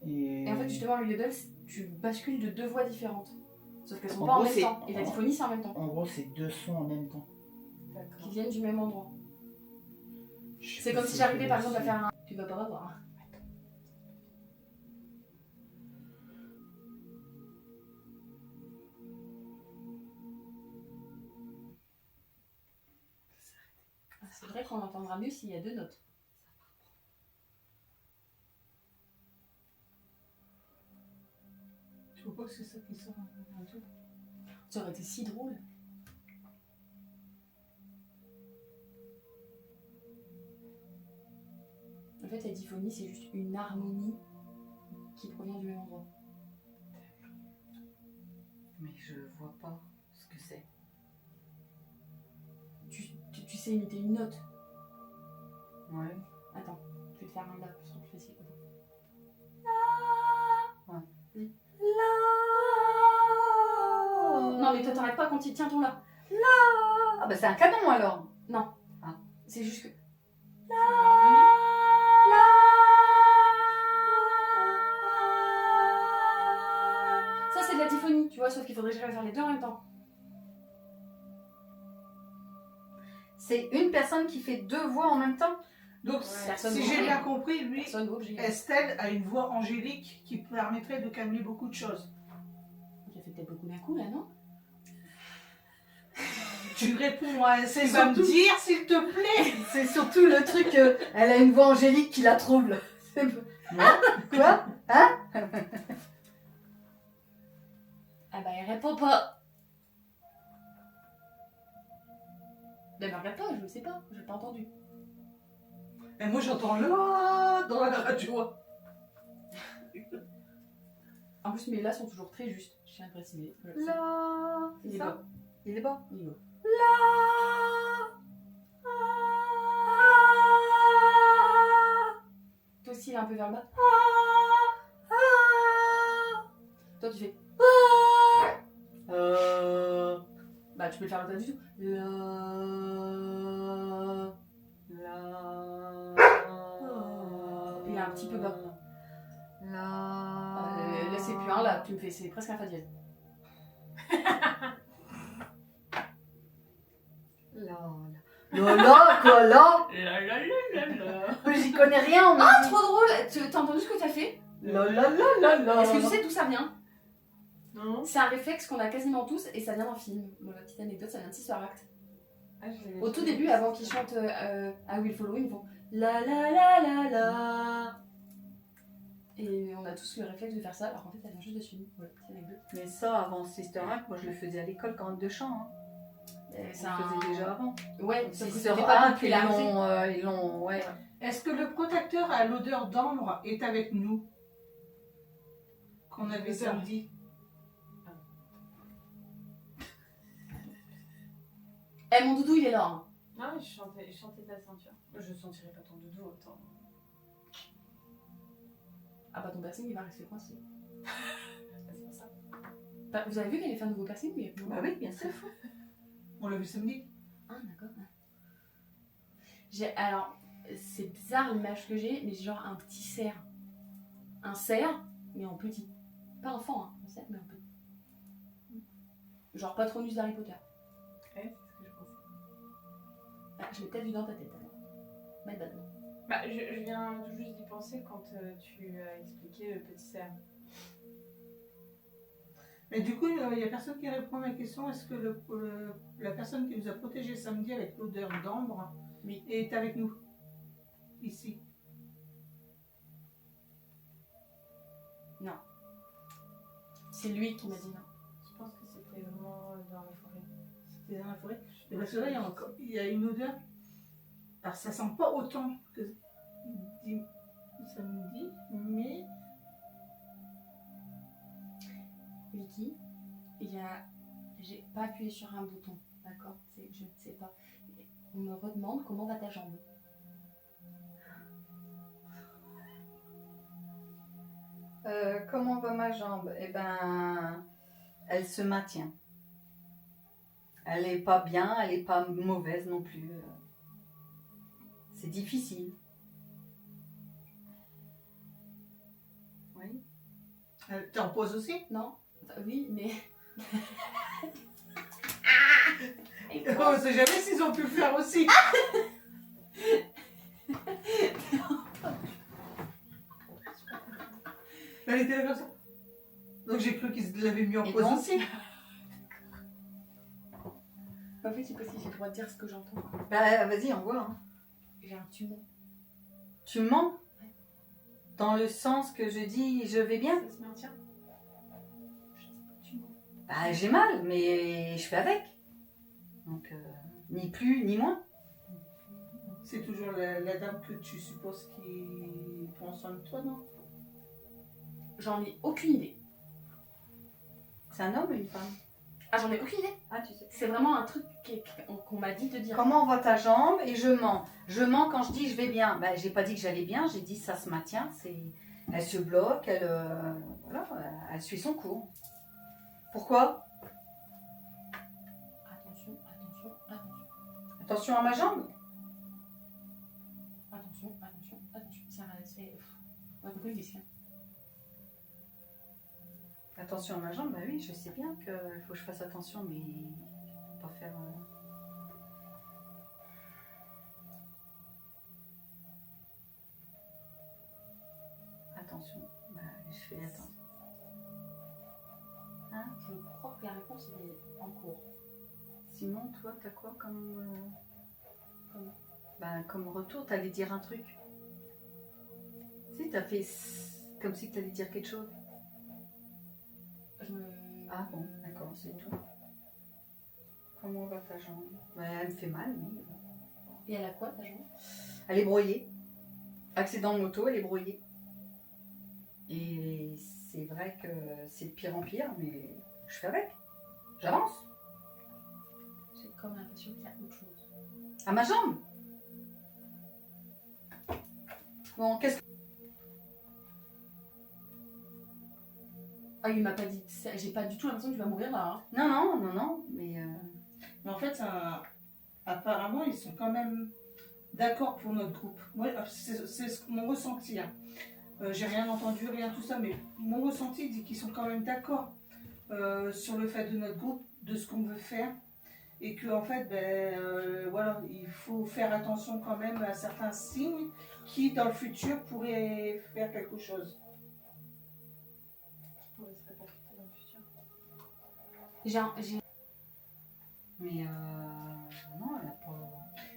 Et en fait, justement, le yodel, tu bascules de deux voix différentes. Sauf qu'elles sont En pas en gros, même c'est- temps. Et la diphonie, c'est en même temps. En gros, c'est deux sons en même temps. Qui viennent du même endroit. Je sais C'est pas comme si j'arrivais par je exemple à sais. faire un. Tu vas pas m'avoir. Hein. Ah, c'est vrai qu'on entendra mieux s'il y a deux notes. Tu vois pas que c'est ça qui sort un tout. Ça aurait été si drôle. En fait, la diphonie, c'est juste une harmonie qui provient du même endroit. Mais je vois pas ce que c'est. Tu sais imiter une note. Ouais. Attends, je vais te faire un là, ce sera plus facile. Attends. Non, mais toi, t'arrêtes pas quand il tient ton là. Ah bah c'est un canon alors. C'est juste que. Ça, c'est de la typhonie, tu vois, sauf qu'il faudrait que j'arrive à faire les deux en même temps. C'est une personne qui fait deux voix en même temps. Donc, personne si ne j'ai comprend. bien compris, lui, Personne obligé. Estelle a une voix angélique qui permettrait de calmer beaucoup de choses. Il a fait peut-être beaucoup d'un coup là, non? Tu réponds à ce qu'il va me dire, s'il te plaît. C'est surtout le truc, elle a une voix angélique qui la trouble. Hein? Quoi? Hein? Ah bah, elle répond pas. Ben, me regarde pas, je ne sais pas, j'ai pas entendu. Et moi, j'entends là dans la radio. En plus, mes là sont toujours très justes, je tiens à préciser. Là, Il c'est est ça? bas. Il est bas. Il est bas. Toi aussi, il est un peu vers le bas. Toi, tu fais. Bah, tu peux le faire pas du tout. Il est un petit peu bas. Là, c'est plus un là, tu me fais, c'est presque un fa dièse. Là, quoi, là? J'y connais rien en Ah, musique. trop drôle! T'as entendu ce que t'as fait? Là. Est-ce que tu sais d'où ça vient? Non. C'est un réflexe qu'on a quasiment tous et ça vient d'un film. Bon, la petite anecdote, ça vient de Sister Act. Au tout début, avant qu'ils chantent I Will Follow, ils font la la la la la. Et on a tous le réflexe de faire ça, alors qu'en fait, ça vient juste de ce film. Voilà, petite anecdote. Mais ça, avant Sister Act, moi je le faisais à l'école quand même de chant. Hein. C'est On le faisait déjà avant. Ouais, Sister c'était pas Act, popularisé. ils l'ont, ouais. Est-ce que le protecteur à l'odeur d'ambre est avec nous? Qu'on avait samedi. Eh, mon doudou, il est là. Hein. Non, mais je chantais ta ceinture. Je sentirais pas ton doudou autant. Ah bah, ton piercing, il va rester coincé. C'est pour ça. Bah, vous avez vu qu'elle est fait un nouveau piercing? Oui, Bah oui, bien sûr. On l'a vu samedi. Ah, d'accord. Alors, c'est bizarre l'image que j'ai, mais j'ai genre un petit cerf. Un cerf, mais en petit. Pas enfant, hein. Un cerf, mais en petit. Genre Patronus d'Harry Potter. Ouais, c'est ce que je pensais. Ah, je l'ai peut-être vu dans ta tête alors. My bad. Bah, je viens tout juste d'y penser quand tu as expliqué le petit cerf. Mais du coup, il n'y a personne qui répond à ma question. Est-ce que la personne qui nous a protégés samedi avec l'odeur d'ambre est avec nous? Ici. Non. C'est lui qui m'a dit non. Je pense que c'était vraiment dans la forêt. C'était dans la forêt. Et parce que là, il y a une odeur. Alors, ça sent pas autant que samedi, mais Vicky, j'ai pas appuyé sur un bouton, d'accord? Je ne sais pas. On me redemande comment va ta jambe. Comment va ma jambe? Eh ben, elle se maintient. Elle est pas bien, elle est pas mauvaise non plus. C'est difficile. Oui. t'es en pause aussi? Non? Enfin, oui, mais. On sait jamais s'ils ont pu le faire aussi. Elle était là comme ça. Donc j'ai cru qu'ils l'avaient mis en Et pause donc aussi. En fait, c'est possible, j'ai le droit de dire ce que j'entends. Bah, vas-y, on voit. Hein. J'ai un tumon. Tu mens? Ouais. Dans le sens que je dis je vais bien? Ça se maintient. Tumon. Bah, j'ai mal, mais je fais avec. Donc, ni plus ni moins. C'est toujours la dame que tu supposes qui prend soin de toi, non? J'en ai aucune idée. C'est un homme ou une femme? Ah, j'en ai aucune idée. Ah, tu sais. C'est vraiment un truc qu'on m'a dit de dire. Comment va ta jambe? Et je mens. Je mens quand je dis je vais bien. Bah, j'ai pas dit que j'allais bien, j'ai dit ça se maintient. Elle se bloque, voilà, elle suit son cours. Pourquoi? Attention à ma jambe. Attention. Ça c'est. On va couper le disque. Attention à ma jambe, bah oui, je sais bien qu'il faut que je fasse attention, mais pas faire. Attention, bah, je fais attention. Hein? Je crois que la réponse est en cours. Simon, toi, t'as quoi comme. Comme retour, t'allais dire un truc. Si, t'as fait comme si t'allais dire quelque chose. Ah bon, d'accord, c'est tout. Comment va ta jambe? Elle me fait mal, mais... Et elle a quoi, ta jambe? Elle est broyée. Accident de moto, elle est broyée. Et c'est vrai que c'est de pire en pire, mais je fais avec. J'avance. J'ai comme l'impression qu'il y a autre chose. À ma jambe. Bon, qu'est-ce que... Ah, il m'a pas dit ça. J'ai pas du tout l'impression que tu vas mourir là. Hein. Non, mais... Mais en fait, apparemment, ils sont quand même d'accord pour notre groupe. Moi, c'est mon ressenti. Hein. J'ai rien entendu, rien tout ça, mais mon ressenti dit qu'ils sont quand même d'accord sur le fait de notre groupe, de ce qu'on veut faire. Et qu'en fait, voilà, il faut faire attention quand même à certains signes qui, dans le futur, pourraient faire quelque chose. Qui pourrait se répercuter dans le futur. Mais non, elle a pas...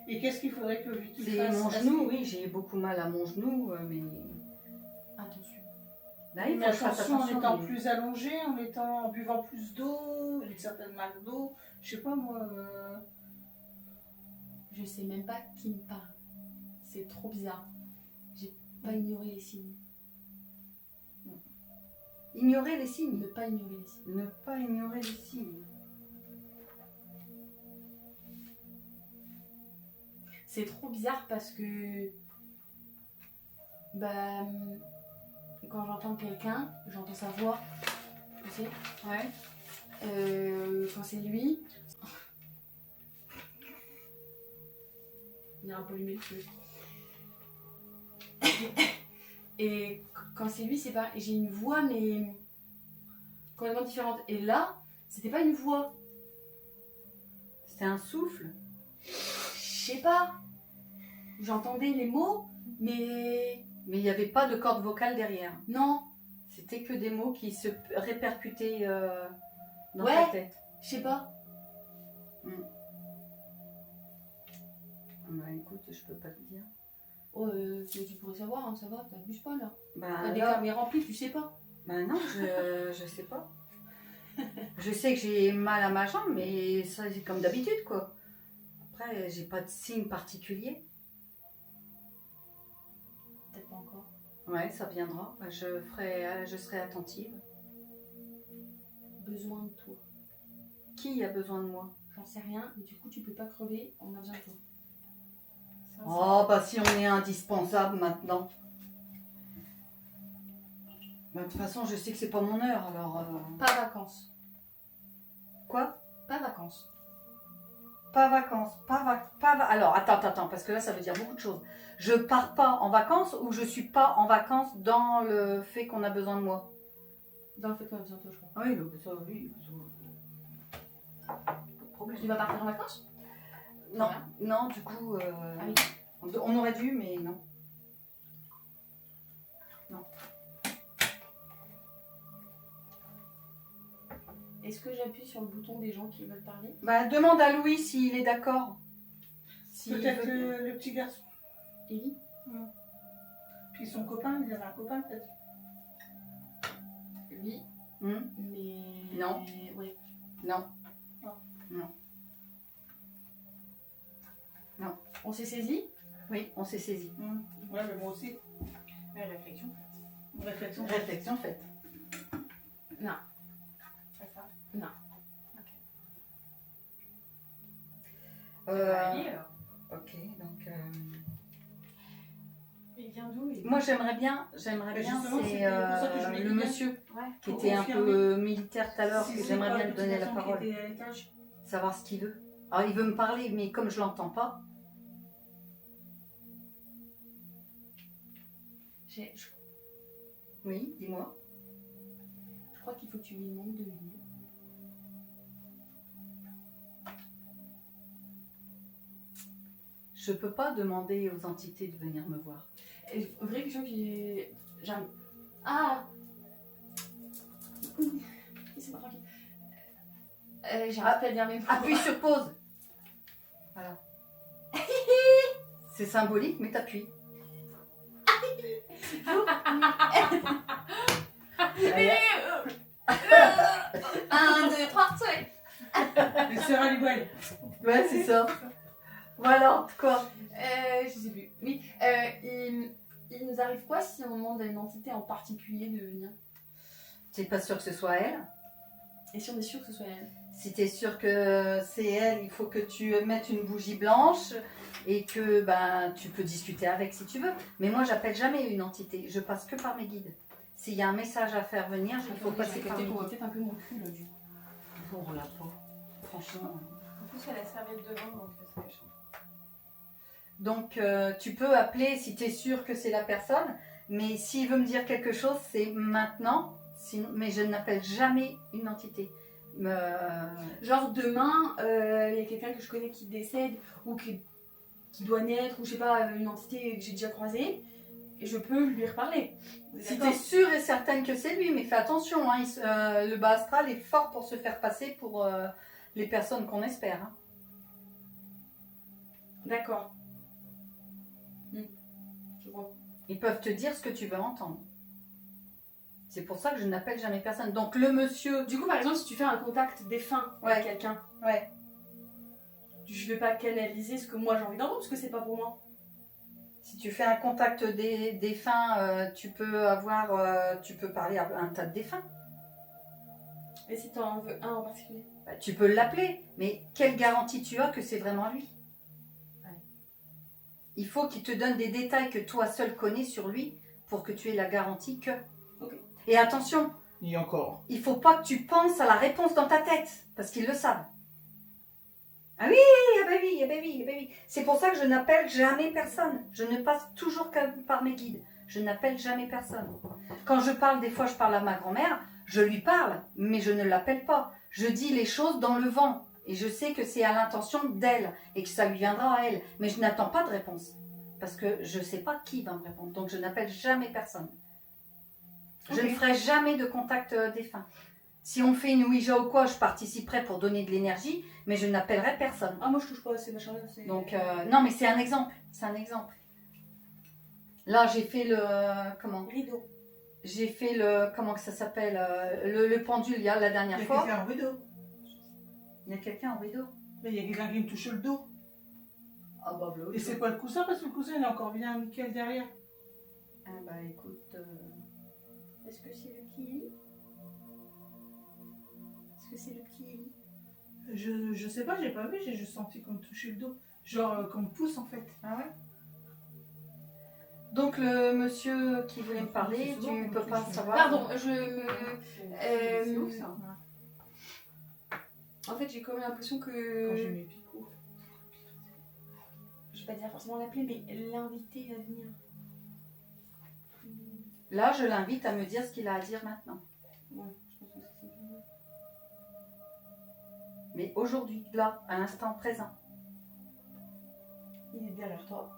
Et qu'est-ce qu'il faudrait que Vicky C'est fasse? mon genou, oui, j'ai beaucoup mal à mon genou, mais... Attention. Là, il Mais faut que je fasse attention, en attention. étant mais- plus allongé, en buvant plus d'eau, une certaine marque d'eau, je sais pas moi. Je sais même pas qui me parle. C'est trop bizarre. J'ai pas ignoré les signes. Ignorer les signes. Ne pas ignorer les signes. Ne pas ignorer les signes. C'est trop bizarre parce que. Bah. Quand j'entends quelqu'un, j'entends sa voix. Tu sais? Ouais. Quand c'est lui. Il y a un peu allumé le feu. Et quand c'est lui, c'est pas. J'ai une voix, mais. Complètement différente. Et là, c'était pas une voix. C'était un souffle. Je sais pas. J'entendais les mots, mais. Mais il n'y avait pas de corde vocale derrière. Non. C'était que des mots qui se répercutaient dans Ouais. ta tête. Je sais pas. Bah écoute, je peux pas te dire. Oh, tu pourrais savoir, hein, ça va, t'abuses pas là. Bah, T'as des là, carnets remplis, tu sais pas. bah non, je sais pas. Je sais que j'ai mal à ma jambe, mais ça c'est comme d'habitude quoi. Après, j'ai pas de signe particulier. Peut-être pas encore. Ouais, ça viendra. Bah, je serai attentive. Besoin de toi. Qui a besoin de moi? J'en sais rien, mais du coup, tu peux pas crever, on a besoin de toi. Ça, Oh, bah si on est indispensable maintenant. Bah, de toute façon, je sais que c'est pas mon heure, alors... Pas vacances. Quoi? Pas vacances. Pas vacances, Alors, attends, parce que là, ça veut dire beaucoup de choses. Je pars pas en vacances ou je suis pas en vacances dans le fait qu'on a besoin de moi? Dans le fait qu'on a besoin de toi, je crois. Oui, ça, oui. Pas de problème. Tu vas partir en vacances? Non, Voilà. non, du coup... Ah oui. On aurait dû, mais non. Est-ce que j'appuie sur le bouton des gens qui veulent parler? Bah, demande à Louis s'il est d'accord. Peut-être le petit garçon. Ellie? Puis son copain, il avait un copain peut-être. Oui. Hum, Mais. Non. Ouais. Non. On s'est saisi? Oui, on s'est saisi. Ouais, mais moi aussi. Mais réflexion. Réflexion. Réflexion faite. Non. C'est ça. Allez, alors. Ok, donc... Il vient d'où Moi, j'aimerais bien, justement, c'est c'était pour ça que je voulais le dire. monsieur Ouais. qui Pour était un confirmer. peu militaire tout à l'heure, Si que c'est j'aimerais pas bien le lui petit donner la garçon qui parole. était à l'étage. Savoir ce qu'il veut. Alors il veut me parler, mais comme je l'entends pas, Je oui, dis-moi. crois qu'il faut que tu lui demandes de venir. Je peux pas demander aux entités de venir me voir. Et vraie question qui est... Ah laissez-moi tranquille. J'arrête pas de dire mes mots. Appuie sur pause. Voilà. C'est symbolique, mais t'appuies. 1, 2, 3, soleil. Les sœurs à l'Ivoire. Ouais, c'est ça. Voilà, quoi. Je sais plus. Oui. Il nous arrive quoi si on demande à une entité en particulier de venir? T'es pas sûr que ce soit elle? Et si on est sûr que ce soit elle? Si t'es sûr que c'est elle, il faut que tu mettes une bougie blanche et que ben, tu peux discuter avec si tu veux. Mais moi, j'appelle jamais une entité. Je passe que par mes guides. S'il y a un message à faire venir, il faut passer par mes On voit guides. peut-être un peu mon cul là du coup. Pour la peau. Franchement. En plus, elle a serviette devant, donc ça cache un peu. Donc, tu peux appeler si tu es sûr que c'est la personne, mais s'il veut me dire quelque chose, c'est maintenant. Sinon, mais je n'appelle jamais une entité. Genre demain, il y a quelqu'un que je connais qui décède ou qui doit naître, ou je sais pas, une entité que j'ai déjà croisée, et je peux lui reparler. Si tu es sûre et certaine que c'est lui, mais fais attention, hein, le bas astral est fort pour se faire passer pour les personnes qu'on espère. Hein. D'accord. Je vois. Ils peuvent te dire ce que tu veux entendre. C'est pour ça que je n'appelle jamais personne. Donc le monsieur... Du coup, par exemple, si tu fais un contact défunt avec quelqu'un, Ouais. je vais pas canaliser ce que moi j'ai envie d'entendre parce que c'est pas pour moi. Si tu fais un contact des défunts, tu peux parler à un tas de défunts. Et si tu en veux un en particulier? Bah, tu peux l'appeler, mais quelle garantie tu as que c'est vraiment lui? Il faut qu'il te donne des détails que toi seul connais sur lui pour que tu aies la garantie que... Ok. Et attention, Et encore. il faut pas que tu penses à la réponse dans ta tête, parce qu'ils le savent. Ah oui, ah bah oui, ah bah oui, ah bah oui. C'est pour ça que je n'appelle jamais personne. Je ne passe toujours que par mes guides. Je n'appelle jamais personne. Quand je parle, des fois je parle à ma grand-mère, je lui parle, mais je ne l'appelle pas. Je dis les choses dans le vent. Et je sais que c'est à l'intention d'elle et que ça lui viendra à elle. Mais je n'attends pas de réponse. Parce que je ne sais pas qui va me répondre. Donc je n'appelle jamais personne. Je ne ferai jamais de contact défunt. Si on fait une Ouija ou quoi, je participerai pour donner de l'énergie, mais je n'appellerai personne. Ah, moi je touche pas à ces machins-là. Donc, non, mais c'est un exemple. C'est un exemple. Là, j'ai fait le... Comment? Rideau. J'ai fait le... Comment que ça s'appelle? Le pendule, il y a la dernière Il y a fois. quelqu'un en rideau. Il y a quelqu'un au rideau. Mais il y a quelqu'un qui me touche le dos. Ah bah, bleu. Et c'est quoi le coussin? Parce que le coussin il est encore bien nickel derrière. Ah bah, écoute... Est-ce que c'est le petit Eli? Est-ce que c'est le petit Eli? Je sais pas, j'ai pas vu, j'ai juste senti qu'on me touchait le dos. Genre qu'on me pousse en fait. Ah ouais? Donc, le monsieur qui voulait me parler, C'est souvent tu qu'on peux touche pas le dos. savoir. Pardon, je me... C'est où ça? En fait, j'ai quand même l'impression Quand j'ai que... mes picots. Je vais pas dire forcément l'appeler, mais l'inviter à venir. Là, je l'invite à me dire ce qu'il a à dire maintenant. Ouais, je pense que c'est bien. Mais aujourd'hui, là, à l'instant présent. Il est derrière toi.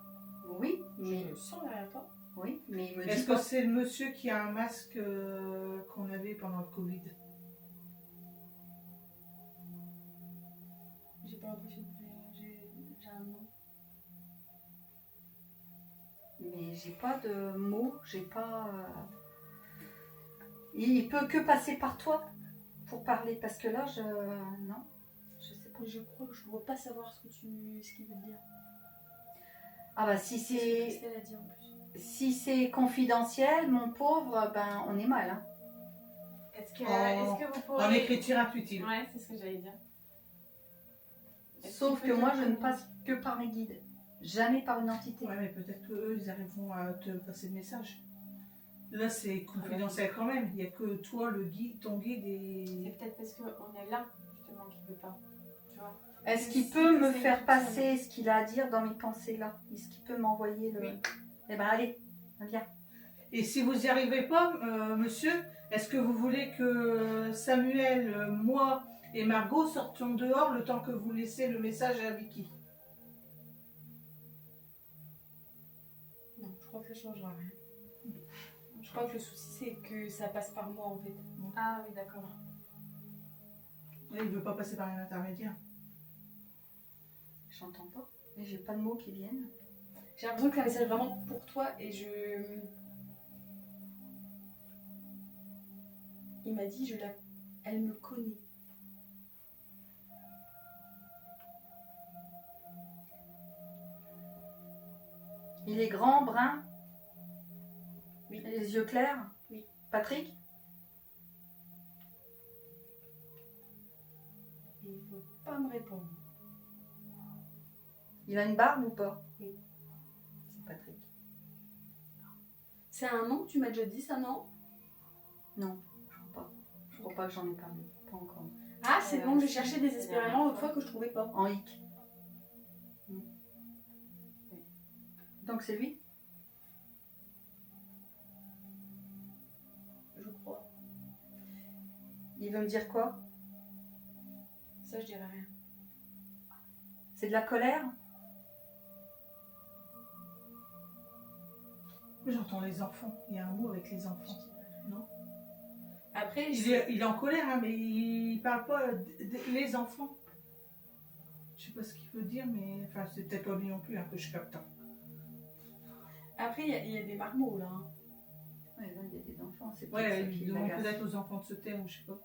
Oui, Je mais... le sens derrière toi. Oui, mais il me dit Est-ce que pas... c'est le monsieur qui a un masque qu'on avait pendant le Covid? J'ai pas l'impression que j'ai un nom. Mais j'ai pas de mots, j'ai pas... Il peut que passer par toi pour parler, parce que là, je... Non, je sais pas. Je crois que je dois pas savoir ce qu'il veut dire. Ah bah si C'est ce que c'est... Christelle a dit en plus. Si c'est confidentiel, mon pauvre, ben on est mal. Hein. Est-ce que vous En pourriez... écriture intuitive. Ouais, c'est ce que j'allais dire. Sauf que moi, je ne passe que par mes guides. Jamais par une entité. Ouais, mais peut-être qu'eux, ils arriveront à te passer le message. Là, c'est confidentiel quand même. Il n'y a que toi, le guide, ton guide C'est et... peut-être parce qu'on est là, justement, qu'il ne peut pas. Tu vois. Est-ce qu'il peut me faire passer ce qu'il a à dire dans mes pensées là? Est-ce qu'il peut m'envoyer le... Oui. Eh ben allez, viens. Et si vous n'y arrivez pas, monsieur, est-ce que vous voulez que Samuel, moi et Margot sortions dehors le temps que vous laissez le message à Vicky? Non, je crois que ça changera rien. Je crois que le souci, c'est que ça passe par moi, en fait. Ah oui, d'accord. Il ne veut pas passer par un intermédiaire. J'entends pas. Et j'ai pas de mots qui viennent. J'ai l'impression que c'est un message vraiment pour toi et je... Il m'a dit, elle me connaît. Il est grand, brun. Oui. Et les yeux clairs. Oui. Patrick? Et il veut pas me répondre. Il a une barbe ou pas? Oui. C'est Patrick. C'est un nom que tu m'as déjà dit, ça, non? Non, je crois pas. Je crois pas que j'en ai parlé. Pas encore. Ah, c'est le nom que j'ai cherché désespérément l'autre fois que je trouvais pas. En hic. Donc c'est lui? Je crois. Il veut me dire quoi? Ça, je dirais rien. C'est de la colère? J'entends les enfants. Il y a un mot avec les enfants. Non? Après, Il est en colère, hein, mais il parle pas les enfants. Je sais pas ce qu'il veut dire, mais enfin, c'est peut-être pas lui non plus hein, que je capte. Après, il y a des marmots, là. Hein. Ouais, là il y a des enfants. C'est Ouais, peut-être ça il qui demande l'agace. peut-être aux enfants de se taire ou je sais pas.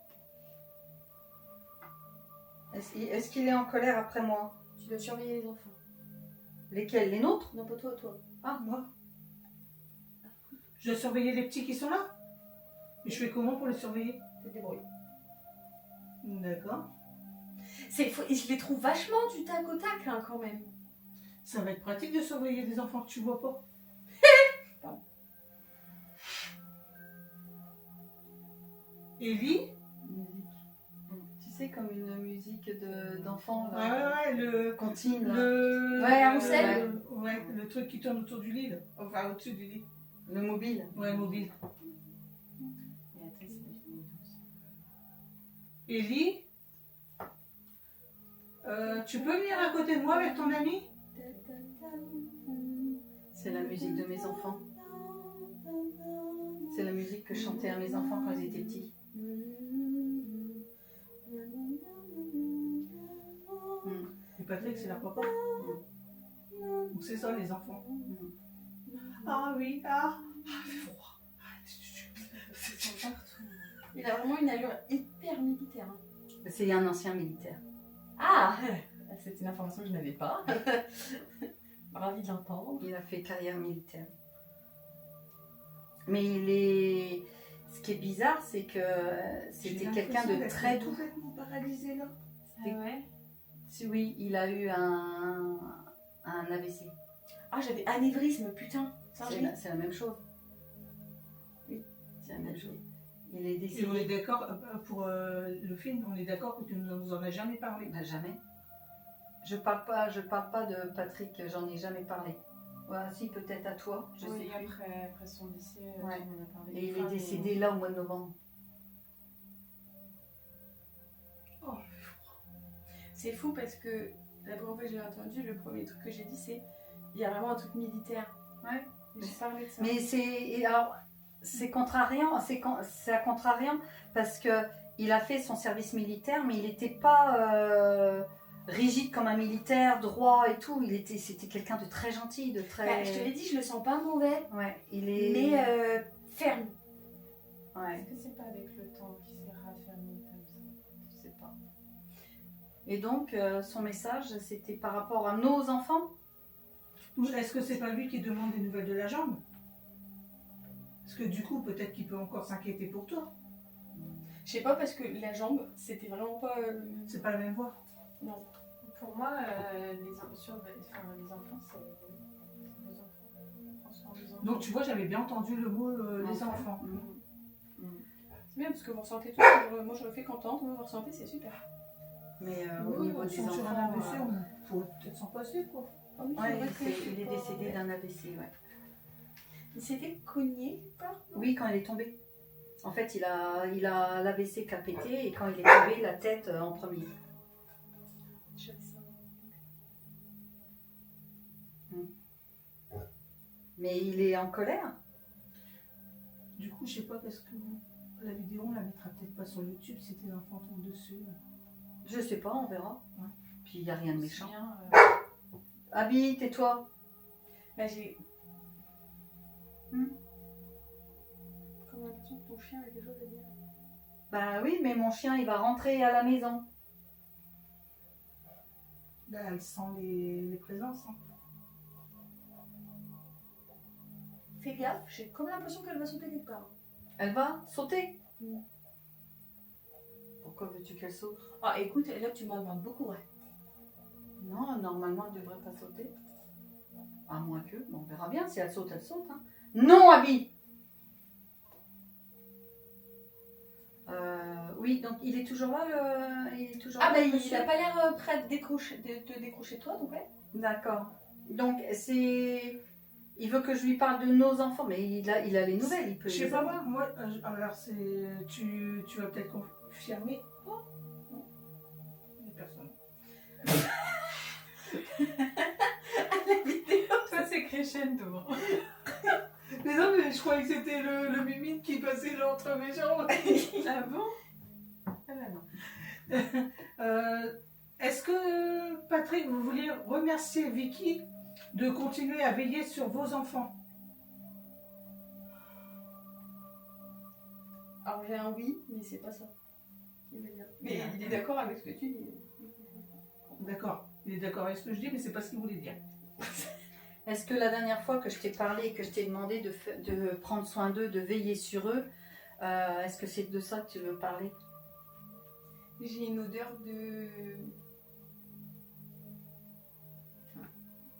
Est-ce qu'il est en colère après moi? Tu dois surveiller les enfants. Lesquels? Les nôtres? Non, pas toi, toi. Ah, moi? Je dois surveiller les petits qui sont là? Mais je fais comment pour les surveiller? Tu te débrouilles. D'accord. Je les trouve vachement du tac au tac, hein, quand même. Ça va être pratique de surveiller des enfants que tu vois pas. Ellie? Musique. Tu sais, comme une musique d'enfant. Ouais, ouais, le... Cantine. Là. Ouais, un roussel. Ouais, le truc qui tourne autour du lit, là. Enfin, au-dessus du lit. Le mobile. Ouais, mobile. Mais attends, c'est la douce. Ellie? Tu peux venir à côté de moi avec ton ami? C'est la musique de mes enfants. C'est la musique que je chantais à mes enfants quand ils étaient petits. Et Patrick, c'est leur papa. Donc c'est ça, les enfants. Ah oui, ah, il fait froid. Il a vraiment une allure hyper militaire. Hein. C'est un ancien militaire. Ah, c'est une information que je n'avais pas. Ravi de l'entendre. Il a fait carrière militaire. Mais il est... Ce qui est bizarre, c'est que c'était quelqu'un de très doux. complètement paralysé là. Ah ouais? Oui, il a eu un AVC. Ah, j'avais anévrisme, putain. Ça, C'est la même chose. Oui, c'est la même chose. Il est Et décédé. on est d'accord, pour le film, on est d'accord que tu nous en as jamais parlé. Bah, jamais. Je parle pas de Patrick, j'en ai jamais parlé. Voilà, si, peut-être à toi, je Oui, sais plus. après son décès, Ouais. tu m'en as parlé. Et une il fois, est décédé là au mois de novembre. Oh, C'est fou parce que la première fois que j'ai entendu, le premier truc que j'ai dit, c'est il y a vraiment un truc militaire. Ouais. J'ai parlé de ça. Mais c'est contrariant, c'est à contrariant parce que il a fait son service militaire, mais il n'était pas rigide comme un militaire, droit et tout. C'était quelqu'un de très gentil, de très. Bah, je te l'ai dit, je le sens pas mauvais, Ouais, il est. mais ferme. Ouais, Est-ce que c'est pas avec le temps qu'il s'est raffermi comme ça? je sais pas. Et donc son message, c'était par rapport à nos enfants. Ou est-ce que c'est pas lui qui demande des nouvelles de la jambe? Parce que du coup, peut-être qu'il peut encore s'inquiéter pour toi. Je sais pas parce que la jambe, c'était vraiment pas. C'est pas la même voix. Non. Pour moi, les enfants, c'est vos enfants. Prends soin des enfants. Donc tu vois, j'avais bien entendu le mot les Enfants. enfants. C'est bien parce que vous ressentez tout. Moi, je le fais contente, vous ressentez, c'est super. Mais au Oui, niveau des sur un enfants, AVC, on pourrait peut-être s'en passer, quoi. Ah oui, c'est ouais, vrai que je il est sais décédé pas. d'un AVC, ouais. Il s'était cogné, pas? Oui, quand il est tombé. En fait, il a l'AVC qui a pété et quand il est tombé, la tête en premier. Je sais ça. Mais il est en colère. Du coup, je sais pas, qu'est-ce que la vidéo, on la mettra peut-être pas sur YouTube si tes enfants tombent dessus. Je sais pas, on verra. Ouais. Puis il n'y a rien de méchant. Bien, Abby, tais-toi. Bah, j'ai. Hmm. Comme l'impression que ton chien a quelque chose à dire. Bah oui, mais mon chien, il va rentrer à la maison. Là, elle sent les présences. Hein. Fais gaffe, j'ai comme l'impression qu'elle va sauter quelque part. Elle va sauter. Hmm. Pourquoi veux-tu qu'elle saute? Ah, écoute, là, tu m'en demandes beaucoup, ouais. Non, normalement, elle ne devrait pas sauter. À moins que, bon, on verra bien. Si elle saute, elle saute. Hein. Non, Abby. Oui, donc il est toujours là, il est toujours Ah, là, bah, le il monsieur. a pas l'air prêt de te décrocher de toi, donc ouais. D'accord. Donc c'est, il veut que je lui parle de nos enfants, mais il a les nouvelles, il peut. Je sais les pas, avoir. moi, alors c'est. Tu vas peut-être confirmer. Oh non, il n'y a personne. La vidéo. toi, c'est crescendo. Mais non, mais je croyais que c'était le mimine qui passait là entre mes jambes. Ah bon? Ah bah non. Est-ce que, Patrick, vous voulez remercier Vicky de continuer à veiller sur vos enfants? Alors, j'ai un oui, mais c'est pas ça. Il veut dire. Mais il est d'accord avec ce que tu dis. D'accord, il est d'accord avec ce que je dis, mais c'est pas ce qu'il voulait dire. Est-ce que la dernière fois que je t'ai parlé et que je t'ai demandé de prendre soin d'eux, de veiller sur eux, est-ce que c'est de ça que tu veux parler? J'ai une odeur de. Enfin,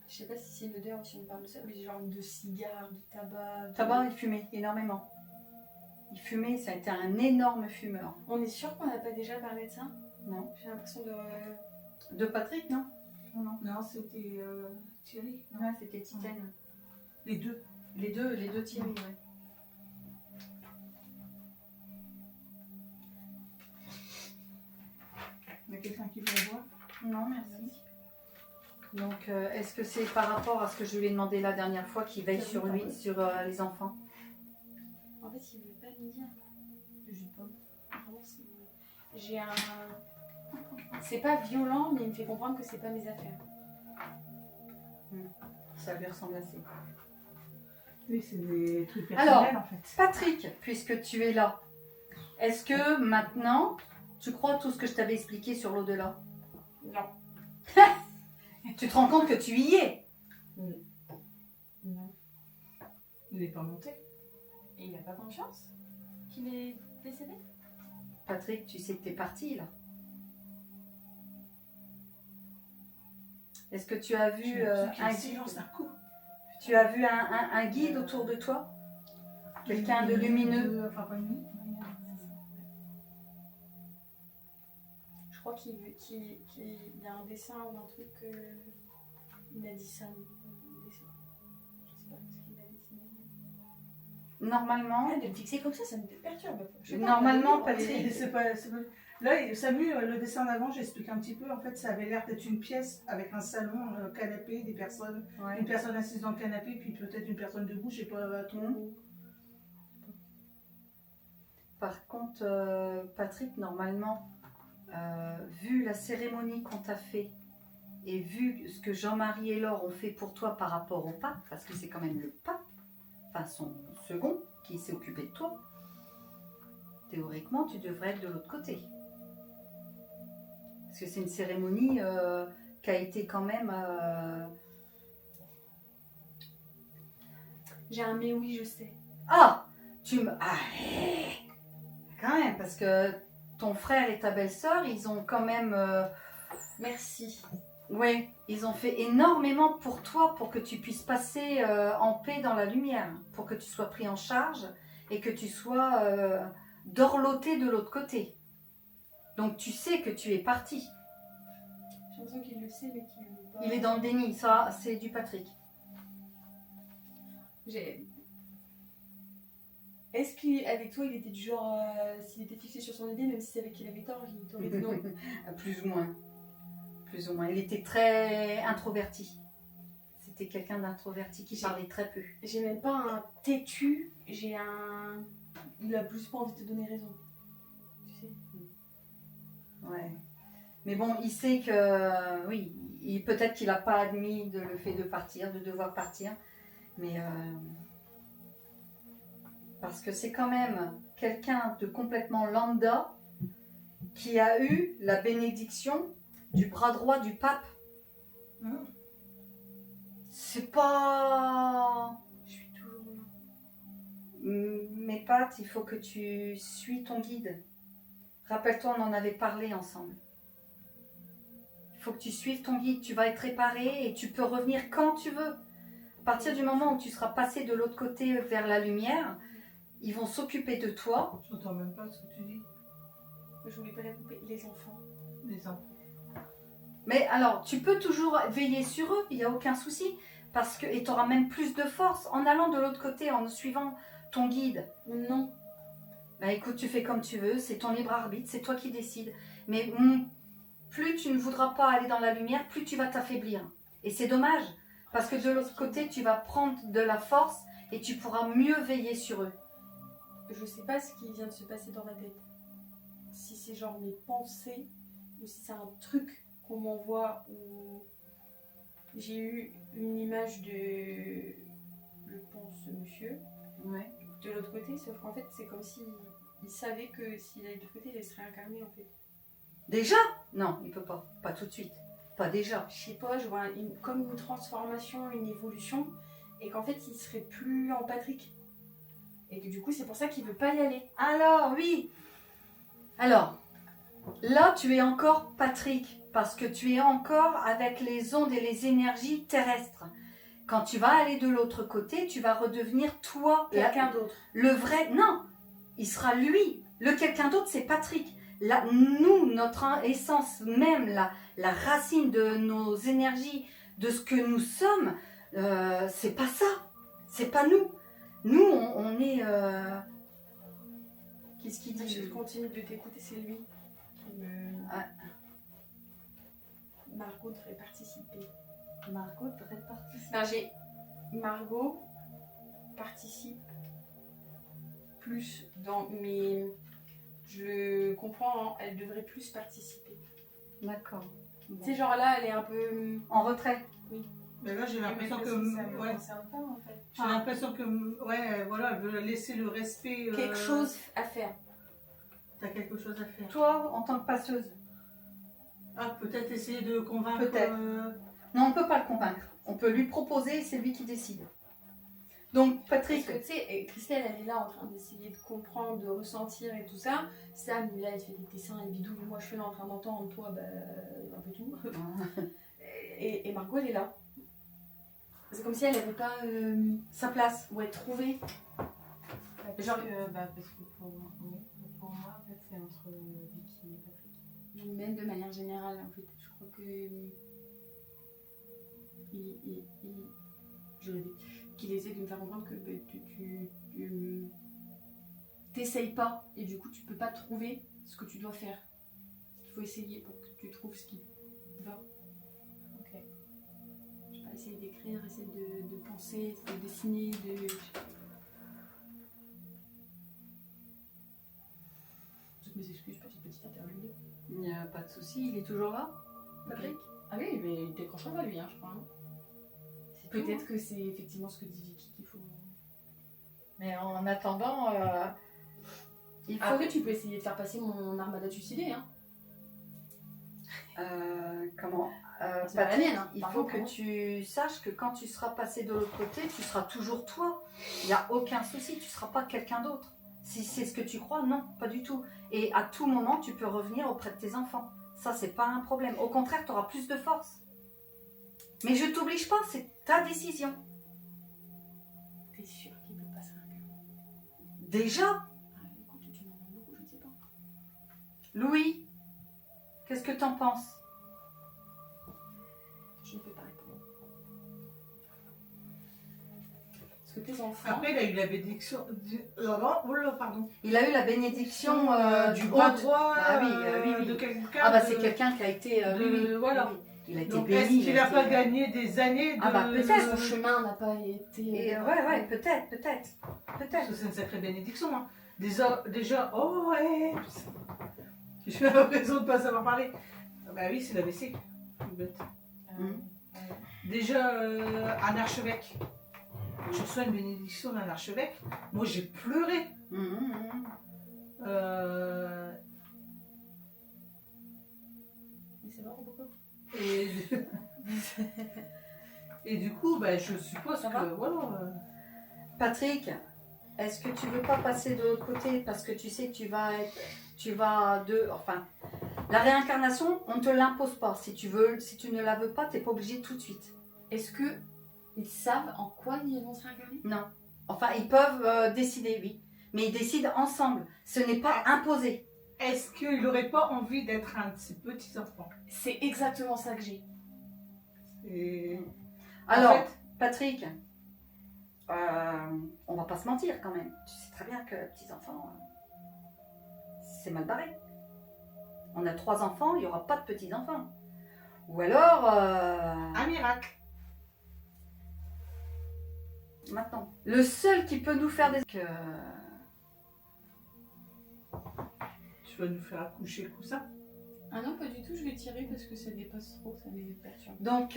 je sais pas si c'est une odeur ou si on parle de ça, mais genre de cigare, de tabac. Tabac, il fumait énormément. Il fumait, ça a été un énorme fumeur. On est sûr qu'on n'a pas déjà parlé de ça? Non. J'ai l'impression de. De Patrick, non? Non. Non, c'était Thierry. Non. Ouais, c'était Titane. Les deux. Les deux Thierry, ouais. Il y a quelqu'un qui veut le voir? Non, merci. Donc, est-ce que c'est par rapport à ce que je lui ai demandé la dernière fois qu'il veille sur lui, sur les enfants? En fait, il veut pas me dire. Le jus de pomme. Vraiment, j'ai un. C'est pas violent, mais il me fait comprendre que c'est pas mes affaires. Ça lui ressemble assez. Oui, c'est des trucs personnels en fait. Patrick, puisque tu es là, est-ce que maintenant, tu crois tout ce que je t'avais expliqué sur l'au-delà? Non. Tu te rends compte que tu y es? Non. Il n'est pas monté. Et il a pas confiance qu'il est décédé? Patrick, tu sais que t'es parti là. Est-ce que tu as vu un silence d'un coup. Tu as vu un guide autour de toi? Quelqu'un de lumineux? Enfin, pas lumineux. Je crois qu'il y a un dessin ou un truc. Il a dit ça. Un dessin. Je sais pas ce qu'il a dessiné. Normalement, De me fixer comme ça me perturbe. Je sais pas, Normalement, on va Patrick- dire, C'est pas. Là, Samu, le dessin d'avant, j'explique un petit peu. En fait, ça avait l'air d'être une pièce avec un salon, un canapé, des personnes. ouais. Une personne assise dans le canapé, puis peut-être une personne debout, je sais pas trop. Par contre, Patrick, normalement, vu la cérémonie qu'on t'a fait et vu ce que Jean-Marie et Laure ont fait pour toi par rapport au pape, parce que c'est quand même le pape, enfin son second, qui s'est occupé de toi, théoriquement, tu devrais être de l'autre côté. Parce que c'est une cérémonie qui a été quand même... J'ai un mais oui, je sais. Ah, tu me... Ah, quand même, parce que ton frère et ta belle-sœur, ils ont quand même... Merci. Oui, ils ont fait énormément pour toi, pour que tu puisses passer en paix dans la lumière, pour que tu sois pris en charge et que tu sois dorloté de l'autre côté. Donc tu sais que tu es parti. l'impression qu'il le sait, mais qu'il veut pas. Il est dans le déni, ça, c'est du Patrick. Est-ce qu'avec toi, il était du genre, s'il était fixé sur son idée, même si c'est avec qu'il avait tort, il t'aurait dit non? Plus ou moins. Plus ou moins. Il était très introverti. C'était quelqu'un d'introverti qui parlait très peu. J'ai même pas un têtu, j'ai un... Il a plus pas envie de te donner raison. Tu sais. Ouais. Mais bon, il sait que, oui, peut-être qu'il n'a pas admis le fait de partir, de devoir partir. Mais parce que c'est quand même quelqu'un de complètement lambda qui a eu la bénédiction du bras droit du pape. C'est pas... Je suis toujours là. Mais Pat, il faut que tu suis ton guide. Rappelle-toi, on en avait parlé ensemble. Il faut que tu suives ton guide. Tu vas être réparé et tu peux revenir quand tu veux. À partir du moment où tu seras passé de l'autre côté vers la lumière, ils vont s'occuper de toi. J'entends même pas ce que tu dis. Je voulais pas la couper. Les enfants. Les enfants. Mais alors, tu peux toujours veiller sur eux, il n'y a aucun souci. Parce que, et tu auras même plus de force en allant de l'autre côté, en suivant ton guide. Non. Bah écoute, tu fais comme tu veux, c'est ton libre arbitre, c'est toi qui décides. Mais plus tu ne voudras pas aller dans la lumière, plus tu vas t'affaiblir. Et c'est dommage, parce que de l'autre côté, tu vas prendre de la force et tu pourras mieux veiller sur eux. Je sais pas ce qui vient de se passer dans ma tête. Si c'est genre mes pensées, ou si c'est un truc qu'on m'envoie, ou j'ai eu une image de, je pense, monsieur, Ouais. de l'autre côté, sauf qu'en fait, c'est comme s'il savait que s'il allait de l'autre côté, il serait incarné en fait. Déjà? Non, il peut pas. Pas tout de suite. Pas déjà. Je sais pas, je vois comme une transformation, une évolution, et qu'en fait, il serait plus en Patrick. Et que du coup, c'est pour ça qu'il veut pas y aller. Alors, oui. Alors, là, tu es encore Patrick, parce que tu es encore avec les ondes et les énergies terrestres. Quand tu vas aller de l'autre côté, tu vas redevenir toi. Quelqu'un d'autre. Le vrai, non, il sera lui. Le quelqu'un d'autre, c'est Patrick. Là, nous, notre essence même, la racine de nos énergies, de ce que nous sommes, c'est pas ça. C'est pas nous. Nous, on est... Qu'est-ce qu'il dit? Je continue de t'écouter, c'est lui qui me... Ah. Margot devrait participer. Margot devrait participer. Enfin, Margot participe plus dans mes... Je comprends, hein, elle devrait plus participer. D'accord. Bon. Tu sais, genre là, elle est un peu... En retrait. Mais là, j'ai l'impression que. ça ne Ouais. concerne pas en fait. J'ai l'impression que. Ouais, voilà, elle veut laisser le respect. Quelque chose à faire. T'as quelque chose à faire. Toi, en tant que passeuse. Ah, peut-être essayer de convaincre. Peut-être. Non, on ne peut pas le convaincre. On peut lui proposer et c'est lui qui décide. Donc, Patrick... Parce que tu sais, Christelle, elle est là en train d'essayer de comprendre, de ressentir et tout ça. Sam, là, elle fait des dessins et bidou. Moi, je suis là en train d'entendre, toi, bah, un peu tout. Et Margot, elle est là. C'est comme si elle n'avait pas sa place. ouais, trouvé. Parce que pour moi, en fait, c'est entre Vicky et Patrick. Même de manière générale, en fait. Je crois que. Qu'il essaie de me faire comprendre que tu t'essayes pas et du coup tu peux pas trouver ce que tu dois faire. Il faut essayer pour que tu trouves ce qui va. Ok. Je sais pas, essayer d'écrire, essayer de penser, de dessiner, de... Toutes mes excuses pour cette petite interlude. Il n'y a pas de souci, il est toujours là, Patrick. Ah oui, mais il décrochera pas lui, hein, je crois. Hein. Peut-être que c'est effectivement ce que dit Vicky qu'il faut... Mais en attendant, il faut... Après, tu peux essayer de faire passer mon armada suicidée, hein. Comment C'est pas la mienne, hein. Il Par faut contre, que hein. tu saches que quand tu seras passé de l'autre côté, tu seras toujours toi. Il n'y a aucun souci, tu ne seras pas quelqu'un d'autre. Si c'est ce que tu crois, non, pas du tout. Et à tout moment, tu peux revenir auprès de tes enfants. Ça, c'est pas un problème. Au contraire, tu auras plus de force. Mais je t'oblige pas, c'est ta décision. T'es sûr qu'il peut pas se faire? Déjà, Ah, écoute, tu m'en demandes beaucoup, je ne sais pas. Louis, qu'est-ce que t'en penses? je ne peux pas répondre. Parce que tes enfants... Après, il a eu la bénédiction pardon. Il a eu la bénédiction du bras haute. droit Bah oui. de quelqu'un. Ah bah c'est quelqu'un qui a été... voilà. oui. Il a été Donc, béni. est-ce qu'il il a n'a pas été- gagné des années de... Ah bah, peut-être. Son chemin n'a pas été... Et, ouais, peut-être. Parce que c'est une sacrée bénédiction. Hein. Déjà, oh ouais. J'ai l'impression de ne pas savoir parler. Bah oui, c'est la vessie. Bête. Déjà, un archevêque. Je reçois une bénédiction d'un archevêque. Moi, j'ai pleuré. Mais c'est mort beaucoup. Et du coup, bah, je suppose Ça que va voilà. Patrick, est-ce que tu veux pas passer de l'autre côté parce que tu sais que enfin, la réincarnation, on ne te l'impose pas. Si tu ne la veux pas, t'es pas obligé tout de suite. Est-ce que ils savent en quoi ils vont se réincarner? Non. Enfin, ils peuvent décider, oui. Mais ils décident ensemble. Ce n'est pas imposé. Est-ce qu'il n'aurait pas envie d'être un de ces petits-enfants? C'est exactement ça que j'ai. Et... Alors, En fait, Patrick, on va pas se mentir quand même. Tu sais très bien que petits-enfants, c'est mal barré. On a 3 enfants, il n'y aura pas de petits-enfants. Ou alors... un miracle. Maintenant. Le seul qui peut nous faire des... Tu vas nous faire accoucher le coussin? Ah non, pas du tout, je vais tirer parce que ça dépasse trop, ça les perturbe. Donc,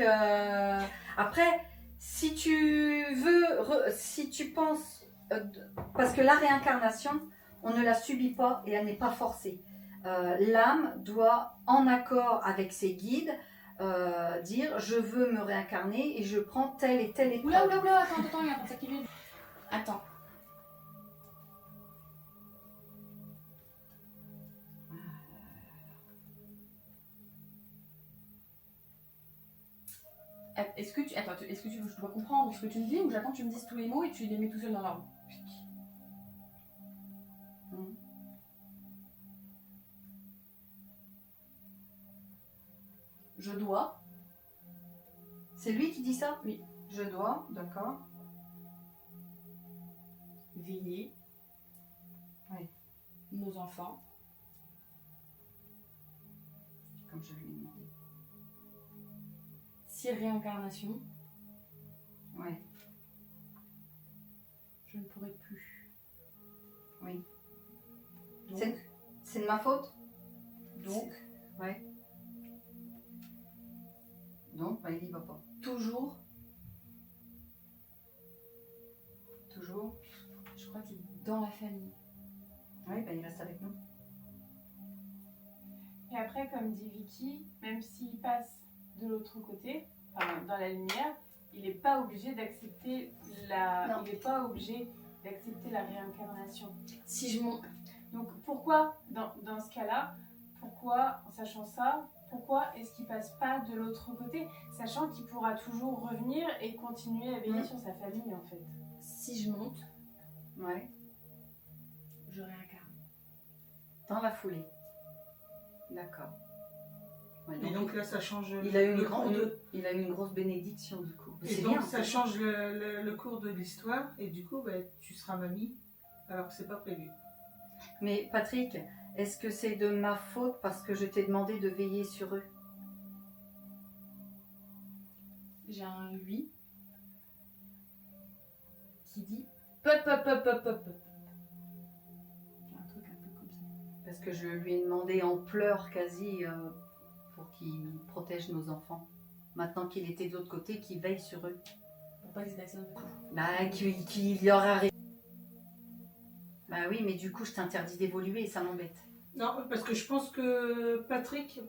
après, si tu veux... si tu penses... parce que la réincarnation, on ne la subit pas et elle n'est pas forcée. L'âme doit, en accord avec ses guides, dire « je veux me réincarner et je prends telle et telle épreuve ». Oula, attends, il y a un ça qui vient. Attends. Est-ce que tu veux, je dois comprendre ce que tu me dis ou j'attends que tu me dises tous les mots et tu les mets tout seul dans l'arbre? Je dois. C'est lui qui dit ça? Oui. Je dois, d'accord. Veiller. Oui. Nos enfants. Comme je lui ai demandé. Si réincarnation, Ouais. je ne pourrai plus. Oui. Donc, C'est de ma faute? donc Ouais. Donc, bah, il y va pas. toujours, Toujours. je crois qu'il est dans la famille. Oui, bah, il reste avec nous. Et après, comme dit Vicky, même s'il passe de l'autre côté, enfin dans la lumière, il n'est pas obligé d'accepter Non. il n'est pas obligé d'accepter la réincarnation. Si je monte, Donc pourquoi, dans ce cas-là, pourquoi, en sachant ça, pourquoi est-ce qu'il passe pas de l'autre côté, sachant qu'il pourra toujours revenir et continuer à veiller sur sa famille en fait. si je monte, Ouais. je réincarne. Dans la foulée. D'accord. Ouais, Et donc là, ça change il a eu le cours de... il a eu une grosse bénédiction du coup. Et C'est donc bien. ça change le cours de l'histoire. Et du coup, bah, tu seras mamie. Alors que c'est pas prévu. Mais Patrick, est-ce que c'est de ma faute parce que je t'ai demandé de veiller sur eux? J'ai un lui qui dit pop. J'ai un truc un peu comme ça. Parce que je lui ai demandé en pleurs quasi pour qu'il protège nos enfants. Maintenant qu'il était de l'autre côté, qu'il veille sur eux. Pour pas qu'ils se accident de tout. Bah, qu'il leur arrive. Bah oui, mais du coup, je t'interdis d'évoluer et ça m'embête. Non, parce que je pense que Patrick,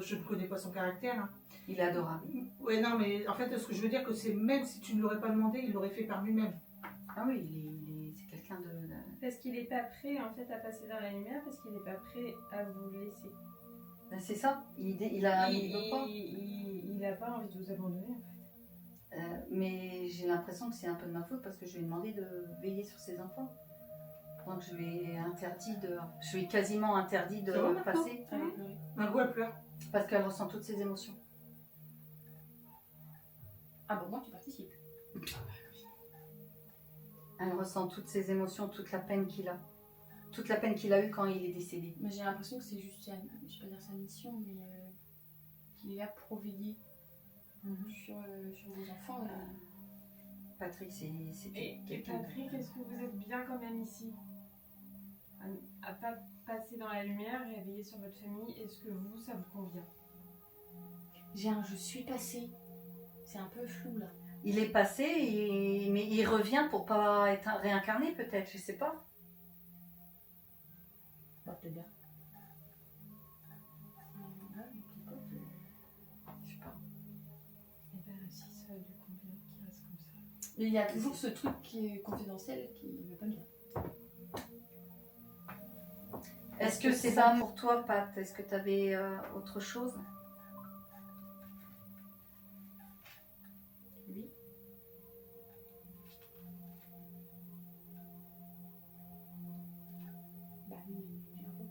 je ne connais pas son caractère. Hein. Il est adorable. Ouais, non, mais en fait, ce que je veux dire, que c'est même si tu ne l'aurais pas demandé, il l'aurait fait par lui-même. Ah oui, c'est quelqu'un de... Parce qu'il n'est pas prêt en fait à passer dans la lumière, parce qu'il n'est pas prêt à vous laisser. Ben, c'est ça, il veut pas. Il n'a pas envie de vous abandonner en fait. Mais j'ai l'impression que c'est un peu de ma faute parce que je lui ai demandé de veiller sur ses enfants. Donc je lui ai quasiment interdit de C'est vrai, Marco passer Allez, pleurer. Margot, elle pleure. parce qu'elle ressent toutes ses émotions. Ah bah moi tu participes. Elle ressent toutes ses émotions, toute la peine qu'il a. Toute la peine qu'il a eue quand il est décédé. Mais j'ai l'impression que c'est juste, je vais pas dire sa mission, mais qu'il est là pour veiller sur vos enfants. Patrick, c'est Et quelqu'un. Patrick, est-ce que vous êtes bien quand même ici à pas passer dans la lumière et à veiller sur votre famille? Est-ce que vous, ça vous convient? J'ai un je suis passé. C'est un peu flou là. Il est passé, mais il revient pour pas être réincarné peut-être, je sais pas. Bah peut-être bien. Je sais pas. Et ben si ça lui convient, qu'il reste comme ça. Il y a toujours ce truc qui est confidentiel qui ne veut pas bien. Est-ce que c'est ça pour toi, Pat? Est-ce que tu avais autre chose? Oui. Bah oui, il est un peu.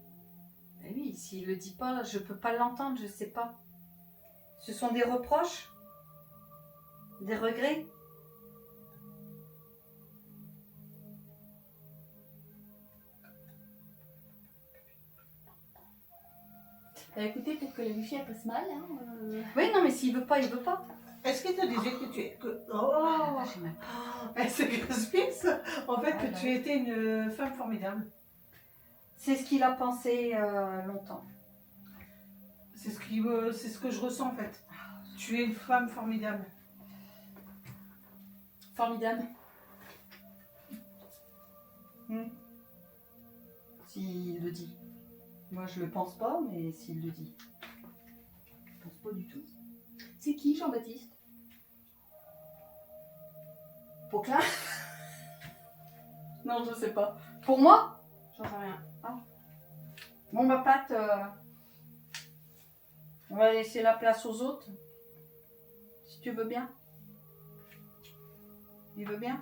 Ben oui, s'il le dit pas, je peux pas l'entendre, je sais pas. Ce sont des reproches? Des regrets? Bah écoutez, peut-être que la Lucie elle passe mal. Hein, Oui, non, mais s'il veut pas, il veut pas. Est-ce qu'il te disait que tu es... Ah, Oh j'ai mal. c'est Crispis. En fait, que Ah, tu étais une femme formidable. C'est ce qu'il a pensé longtemps. C'est ce que je ressens en fait. Tu es une femme formidable. Formidable. S'il le dit. Moi, je le pense pas, mais s'il le dit. Je pense pas du tout. C'est qui Jean-Baptiste? Pour Claire? Non, je sais pas. Pour moi? J'en sais rien. Bon, ma Pat, on va laisser la place aux autres. Si tu veux bien. Il veut bien?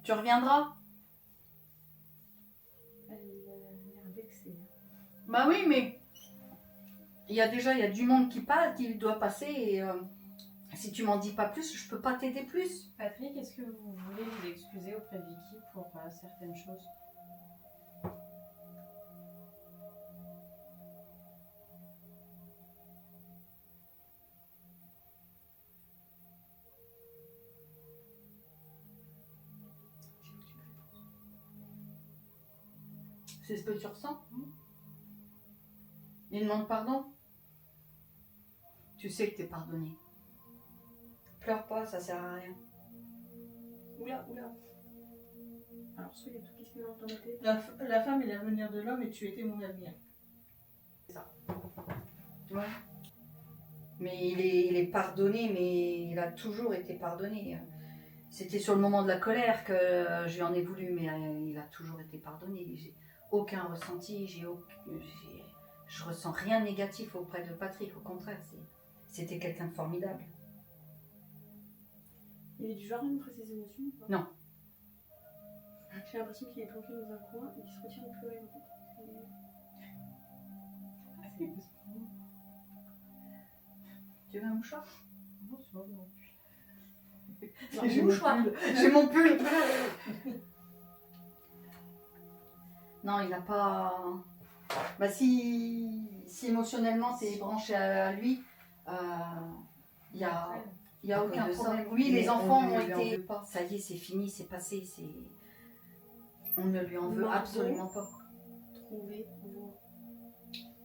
Tu reviendras? Elle a l'air vexée. Bah oui, mais il y a du monde qui parle, qui doit passer et si tu m'en dis pas plus, je peux pas t'aider plus. Patrick, est-ce que vous voulez vous excuser auprès de Vicky pour certaines choses? C'est ce que tu ressens? Il demande pardon? Tu sais que t'es pardonné. Pleure pas, ça sert à rien. Oula. Alors, soit il y a tout qui se mélange dans la tête. La femme est l'avenir de l'homme et tu étais mon avenir. Ouais. Mais il est pardonné, mais il a toujours été pardonné. C'était sur le moment de la colère que je lui en ai voulu, mais il a toujours été pardonné. J'ai aucun ressenti, je ressens rien de négatif auprès de Patrick, au contraire, c'était quelqu'un de formidable. Il est du genre à montrer ses émotions ou pas? Non. J'ai l'impression qu'il est planqué dans un coin et qu'il se retire de pleurer en fait. Tu veux un mouchoir? Non, ça va, non. J'ai mon pull. J'ai mon pull. Non, il n'a pas... Bah si émotionnellement t'es branché à lui, il y a aucun problème. Oui, les enfants ont été... Ça y est, c'est fini, c'est passé, on ne lui en veut Margot. absolument pas. Trouver voix.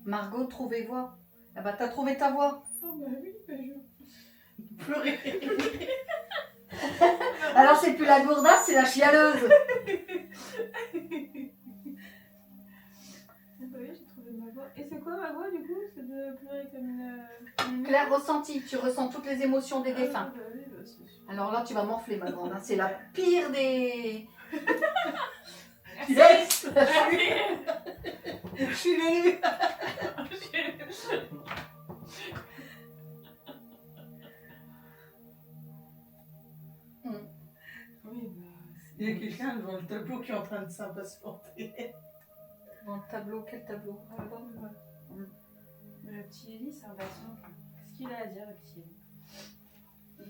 Margot, trouvez voix. Ah bah t'as trouvé ta voix. Oh bah oui, je pleurais. Alors c'est plus la gourdasse, c'est la chialeuse. Bah oui, j'ai trouvé ma voix. Et c'est quoi ma voix du coup? C'est de pleurer comme une... Claire ressenti, tu ressens toutes les émotions des défunts. Ah, bah oui, bah, c'est super. Alors là, tu vas morfler, ma grande. Hein. C'est la pire des... Yes. Je suis l'élu. Oui, bah... Il y a quelqu'un devant le tableau qui est en train de s'impatienter. Dans le tableau, quel tableau? Le petit Ellie, c'est impatient. qu'il a à dire, le petit.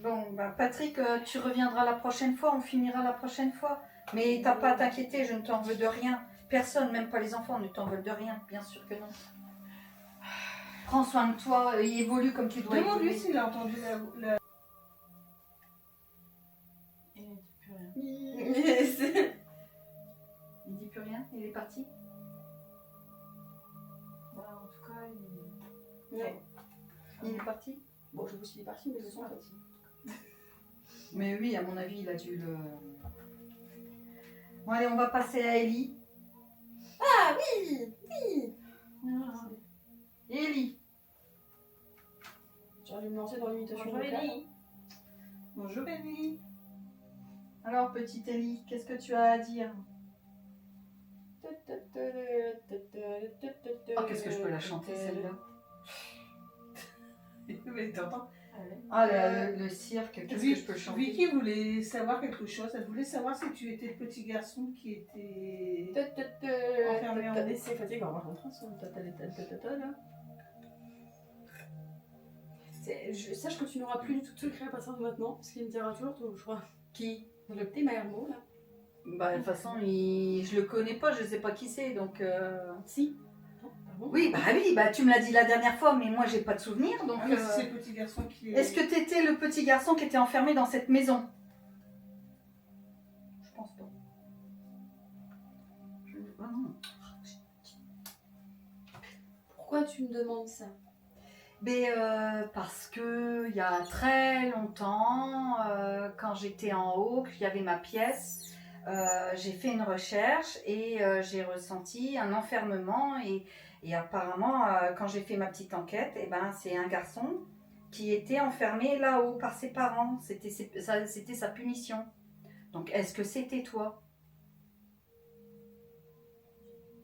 Bon, bah Patrick, tu reviendras la prochaine fois, on finira la prochaine fois. Mais t'as pas à t'inquiéter, je ne t'en veux de rien. Personne, même pas les enfants, ne t'en veulent de rien, bien sûr que non. Prends soin de toi, et évolue comme tu dois Demande-lui évoluer. s'il a entendu la... Il ne dit plus rien. Il dit plus rien, il est parti. Bah, en tout cas, il... Non. Il est parti. Bon, je sais pas s'il est parti, mais je le sens parti. Mais oui, à mon avis, il a dû le... Bon, allez, on va passer à Ellie. Ah oui, oui. Ellie. J'aurais dû me lancer dans l'imitation Bonjour, vocale. Ellie. Bonjour Ellie. Alors, petite Ellie, qu'est-ce que tu as à dire? Oh, qu'est-ce que je peux la chanter, celle-là? Mais t'entends? Ah, le cirque, qu'est-ce que je peux chanter? Vicky voulait savoir quelque chose. Elle voulait savoir si tu étais le petit garçon qui était... Enfermé en haut. C'est fatigant, moi je suis en train de là. Sache que tu n'auras plus du tout de secret à partir de maintenant, parce qu'il me dira toujours tout, je crois. Qui? Le petit Mayermo, là. Bah, de toute façon, je le connais pas, je sais pas qui c'est, donc... Si. Non, pardon. Oui, bah tu me l'as dit la dernière fois, mais moi, j'ai pas de souvenir, donc... Ah, mais si c'est le petit garçon qui est... Est-ce que t'étais le petit garçon qui était enfermé dans cette maison? Je pense pas. Ah non. Pourquoi tu me demandes ça? Mais parce que il y a très longtemps, quand j'étais en haut, qu'il y avait ma pièce, j'ai fait une recherche et j'ai ressenti un enfermement et apparemment, quand j'ai fait ma petite enquête, eh ben, c'est un garçon qui était enfermé là-haut par ses parents. C'était sa punition. Donc, est-ce que c'était toi?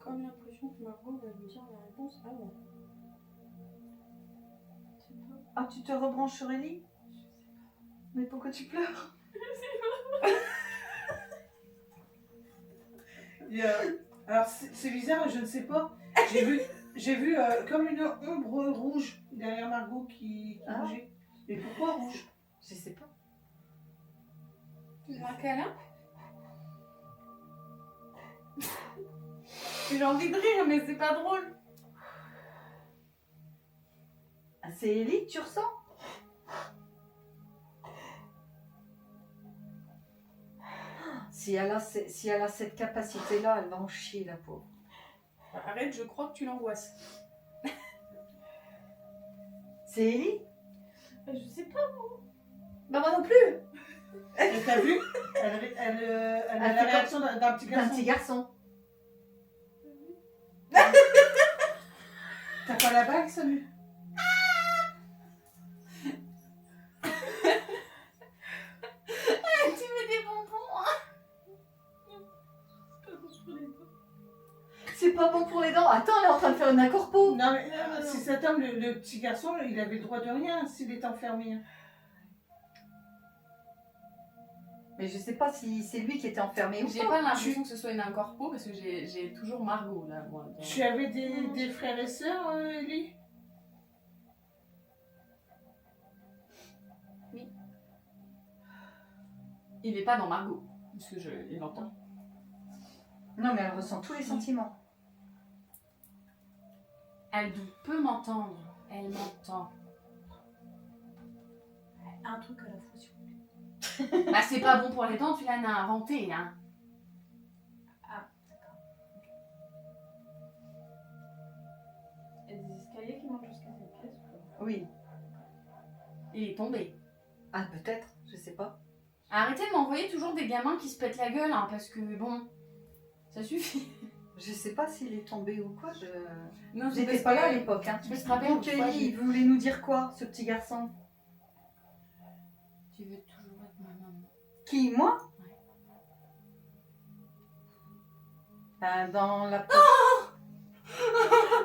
Comme l'impression que Margot va me dire la réponse avant. Ah, tu te rebranches sur Ellie? Mais pourquoi tu pleures? Alors c'est bizarre, je ne sais pas. J'ai vu comme une ombre rouge derrière Margot qui Ah. bougeait. Mais pourquoi rouge? Je sais pas. Tu veux un câlin? J'ai envie de rire, mais c'est pas drôle. Ah, c'est Ellie que tu ressens? Si elle a cette capacité-là, elle va en chier, la pauvre. Arrête, je crois que tu l'angoisses. C'est Ellie? Je sais pas. Bah moi non plus. T'as vu? Elle a la fait réaction d'un petit Un garçon. petit garçon. T'as pas la bague, Samu? Tu veux des bonbons? C'est pas bon pour les dents. Attends, elle est en train de faire une incorpo. Non, mais si cet homme, le petit garçon, il avait le droit de rien s'il est enfermé. Mais je sais pas si c'est lui qui était enfermé ou J'ai pas. pas l'impression que ce soit une incorpo parce que j'ai toujours Margot là, moi. dans- Tu avais des frères et sœurs, Ellie? Il est pas dans Margot, parce que il l'entend. Non, mais elle ressent tous les sentiments. Elle peut m'entendre, elle m'entend. Un truc à la fois, s'il vous plaît. Bah c'est pas bon pour les dents, tu l'as inventé, hein. Il y a des escaliers qui montent jusqu'à cette pièce ou pas? Oui. Il est tombé. Ah, peut-être, je sais pas. Arrêtez de m'envoyer toujours des gamins qui se pètent la gueule, hein, parce que bon, ça suffit. Je sais pas s'il est tombé ou quoi. Non, J'étais pas là à l'époque. Hein. Je me rappelle. Donc, Ellie, il voulait nous dire quoi, ce petit garçon? Tu veux toujours être ma maman. Qui, moi? Ouais. Ben, dans la...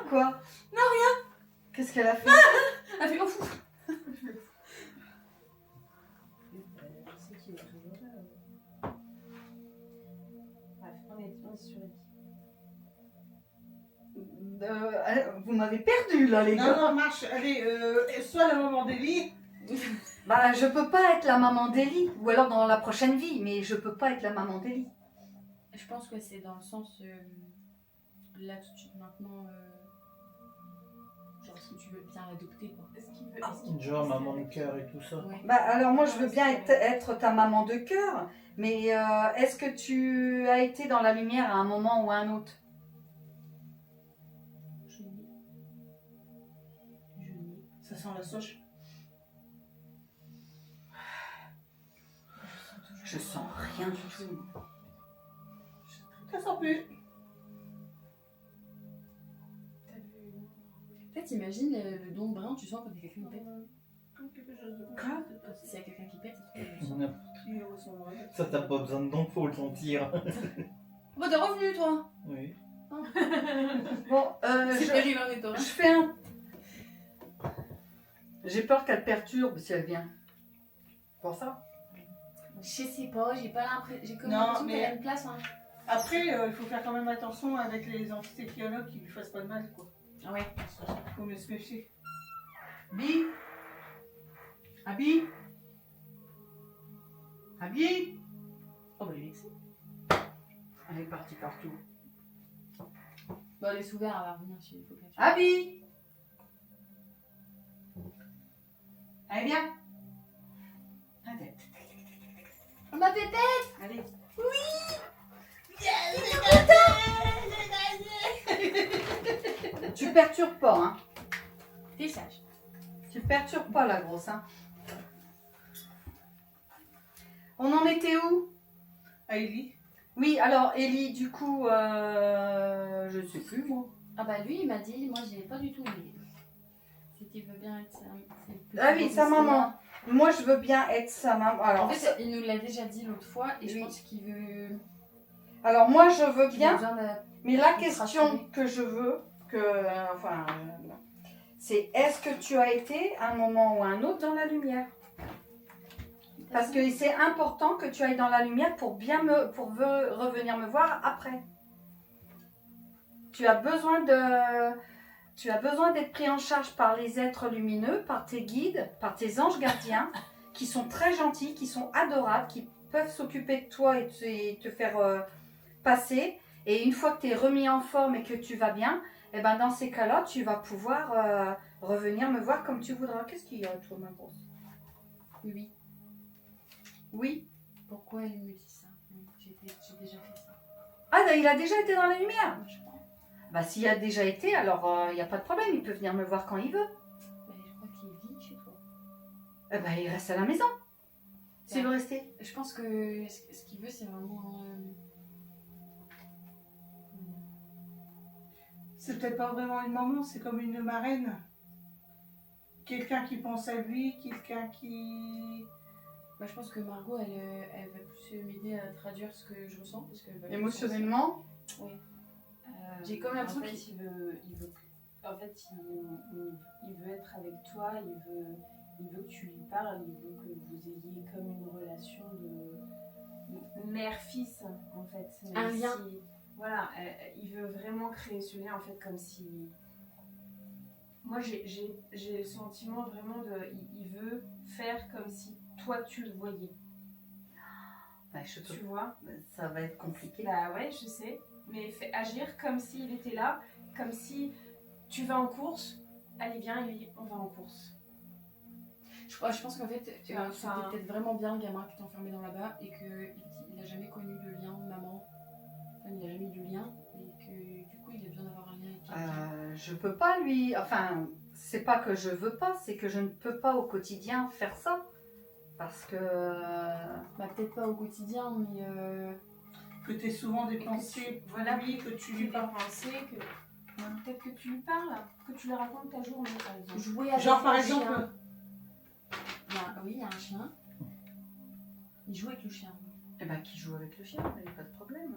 Quoi? Non, rien. Qu'est-ce qu'elle a fait? Elle fait ouf. C'est qu'il est toujours là. Bref, on est sur les... vous m'avez perdu là, les gars. Non, non, marche. Allez, soit la maman d'Élie. Bah, je peux pas être la maman d'Élie, ou alors dans la prochaine vie, mais je peux pas être la maman d'Élie. Je pense que c'est dans le sens là tout de suite maintenant. Genre si tu veux bien l'adopter quoi. Genre maman de cœur et tout ça. Ouais. Bah, alors moi, je veux bien être ta maman de cœur, mais est-ce que tu as été dans la lumière à un moment ou à un autre? Je nie. Je nie. Ça sent la sauge. Je sens rien du tout. Ça sent plus. En fait, imagine le don brun, tu sens quand il y a quelqu'un qui pète. Comme quelque chose de Quoi? S'il y a quelqu'un qui pète, tu sens. Ça t'as pas besoin de don, faut le sentir. Oh, t'es revenu toi. Oui. Bon, C'est périlleux et toi. je fais un... J'ai peur qu'elle perturbe si elle vient. Pour ça? Je sais pas, j'ai pas l'impression. J'ai comme Non, l'impression mais- qu'elle a une place. Hein. Après, il faut faire quand même attention avec les entités qu'il y a là qui lui fassent pas de mal, quoi. Ah ouais. Faut mieux se méfier. Bi? Abi? Abi? Oh bah il est vexé. Elle est partie partout. Bon, elle est ouverte, elle va revenir si il faut qu'elle. Abi? Allez, viens. Allez. On m'a pépé. Allez. Tu perturbes pas, hein. T'es sage. Tu perturbes pas la grosse, hein. On en était où? Ah, Élie. Oui, alors Ellie, du coup, je ne sais plus moi. Ah bah lui il m'a dit, moi j'y ai pas du tout mais si tu veux bien être sa Ah oui, sa maman. Moi, je veux bien être sa maman. En fait, il nous l'a déjà dit l'autre fois et je Oui. pense qu'il veut. alors moi, je veux qu'il a bien. besoin de. Mais la Pour se question rassurer. que je veux, c'est est-ce que tu as été à un moment ou à un autre dans la lumière? Parce que c'est important que tu ailles dans la lumière pour revenir me voir après. Tu as besoin d'être pris en charge par les êtres lumineux, par tes guides, par tes anges gardiens, qui sont très gentils, qui sont adorables, qui peuvent s'occuper de toi et te faire passer. Et une fois que tu es remis en forme et que tu vas bien, et ben dans ces cas-là, tu vas pouvoir revenir me voir comme tu voudras. Qu'est-ce qu'il y a, toi, ma grosse? Oui. Oui. Pourquoi elle me dit ça? Oui, j'ai déjà fait ça. Ah, il a déjà été dans la lumière? Je crois. Bah, s'il a déjà été, alors il n'y a pas de problème, il peut venir me voir quand il veut. Mais je crois qu'il vit chez toi. Eh ben, il reste à la maison. S'il veut rester. Je pense que ce qu'il veut c'est vraiment. C'est peut-être pas vraiment une maman, c'est comme une marraine. Quelqu'un qui pense à lui, quelqu'un qui... Bah, je pense que Margot elle va plus m'aider à traduire ce que je ressens parce que. Bah, Émotionnellement. Oui. J'ai comme l'impression en fait, qu'il- il veut être avec toi, il veut que tu lui parles, il veut que vous ayez comme une relation de mère-fils en fait. Même Un lien. Voilà, il veut vraiment créer ce lien en fait comme si. Moi j'ai le sentiment vraiment il veut faire comme si toi tu le voyais. Bah, je peux- Tu vois? Ça va être compliqué. Bah ouais, je sais. Mais fais agir comme s'il était là, comme si tu vas en course. Allez, viens, Ellie, on va en course. Je pense qu'en fait, Tu vois, c'était enfin- peut-être vraiment bien le gamin qui était enfermé dans là-bas et qu'il n'a jamais connu de lien maman. Enfin, il n'a jamais eu de lien et que du coup, il a besoin d'avoir un lien avec quelqu'un. Je peux pas lui. Enfin, c'est pas que je veux pas, c'est que je ne peux pas au quotidien faire ça. Parce que. Bah, peut-être pas au quotidien, mais. Que tu souvent des pensées pour Voilà. lui, que tu Tu lui lui parles. penser que. Peut-être que tu lui parles, que tu lui racontes ta journée par exemple. Jouer avec Genre par le exemple, chien. Oui, il y a un chien. Il joue avec le chien. Eh ben, qui joue avec le chien, il n'y a pas de problème.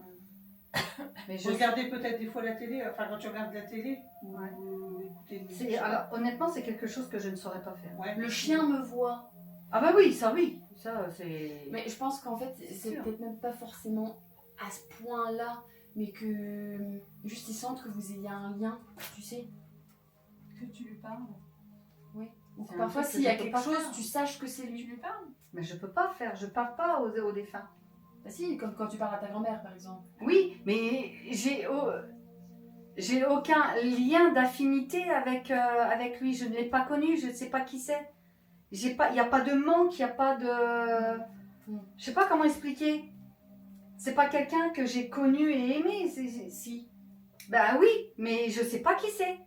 Mais je. regarder peut-être des fois la télé, enfin quand tu regardes la télé, Ouais. ou écouter une C'est- musique. alors, honnêtement, c'est quelque chose que je ne saurais pas faire. Ouais. Le chien me voit. Ah, bah oui, ça, oui. Ça, c'est. Mais je pense qu'en fait, c'est sûr. peut-être même pas forcément à ce point-là, mais que juste ils sentent que vous ayez un lien, tu sais. Que tu lui parles. Ou que C'est un parfois, truc que s'il y a je peux quelque pas chose, faire. tu saches que c'est Tu lui. lui parles. Mais je peux pas faire, je parle pas aux défunts. Bah si, comme quand tu parles à ta grand-mère, par exemple. Oui, mais j'ai aucun lien d'affinité avec lui. Je ne l'ai pas connu, je ne sais pas qui c'est. Il n'y a pas de manque, il n'y a pas de... Je sais pas comment expliquer. C'est pas quelqu'un que j'ai connu et aimé, si. Ben oui, mais je sais pas qui c'est.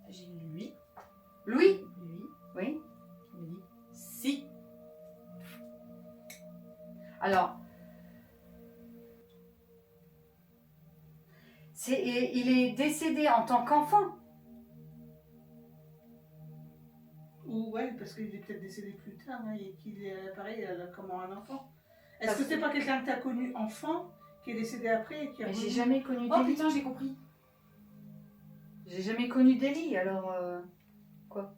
J'ai lui. Lui, Lui. oui. Il me dit si. Alors, il est décédé en tant qu'enfant. Ou ouais, parce qu'il est peut-être décédé plus tard hein, et qu'il est pareil comme un enfant. Est-ce Parce que c'est que- pas quelqu'un que tu as connu enfant qui est décédé après et qui a Mais j'ai revenu jamais connu Oh d'Élie. putain, j'ai compris. J'ai jamais connu d'Élie, alors... Voilà.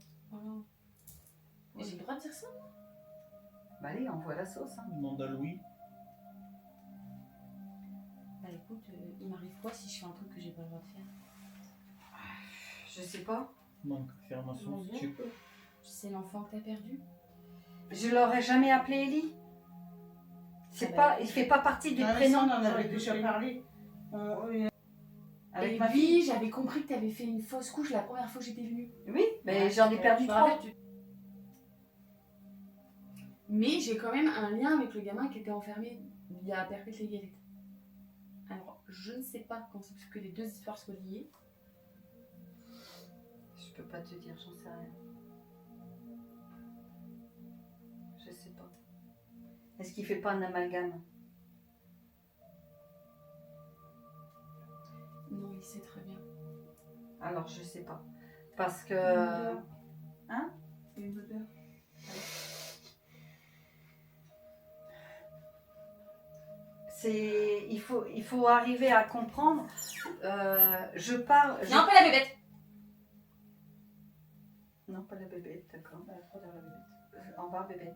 Et j'ai le droit de dire ça? Bah allez, envoie la sauce. Hein. Demande à Louis. Bah écoute, il m'arrive quoi si je fais un truc que j'ai pas le droit de faire? Je sais pas. Demande confirmation Mon si Dieu. tu peux. C'est l'enfant que t'as perdu? Je l'aurais jamais appelé Élie. C'est Ah bah, pas, il fait pas partie des Ah, mais prénoms. ça, on en avait déjà parlé. Avec Et ma oui, fille. j'avais compris que t'avais fait une fausse couche la première fois que j'étais venue. Oui, mais Ouais, j'en ai perdu je me 3. rappelle, Mais j'ai quand même un lien avec le gamin qui était enfermé via perpète légalité. Alors, je ne sais pas quand c'est que les deux histoires soient liées. Je peux pas te dire, j'en sais rien. Je sais pas. Est-ce qu'il fait pas un amalgame? Non, il sait très bien. Alors je sais pas. Parce que... Hein? Une odeur. Il faut arriver à comprendre. Je parle... Non, pas la bébête. Non, pas la bébête, d'accord. Au revoir bébête.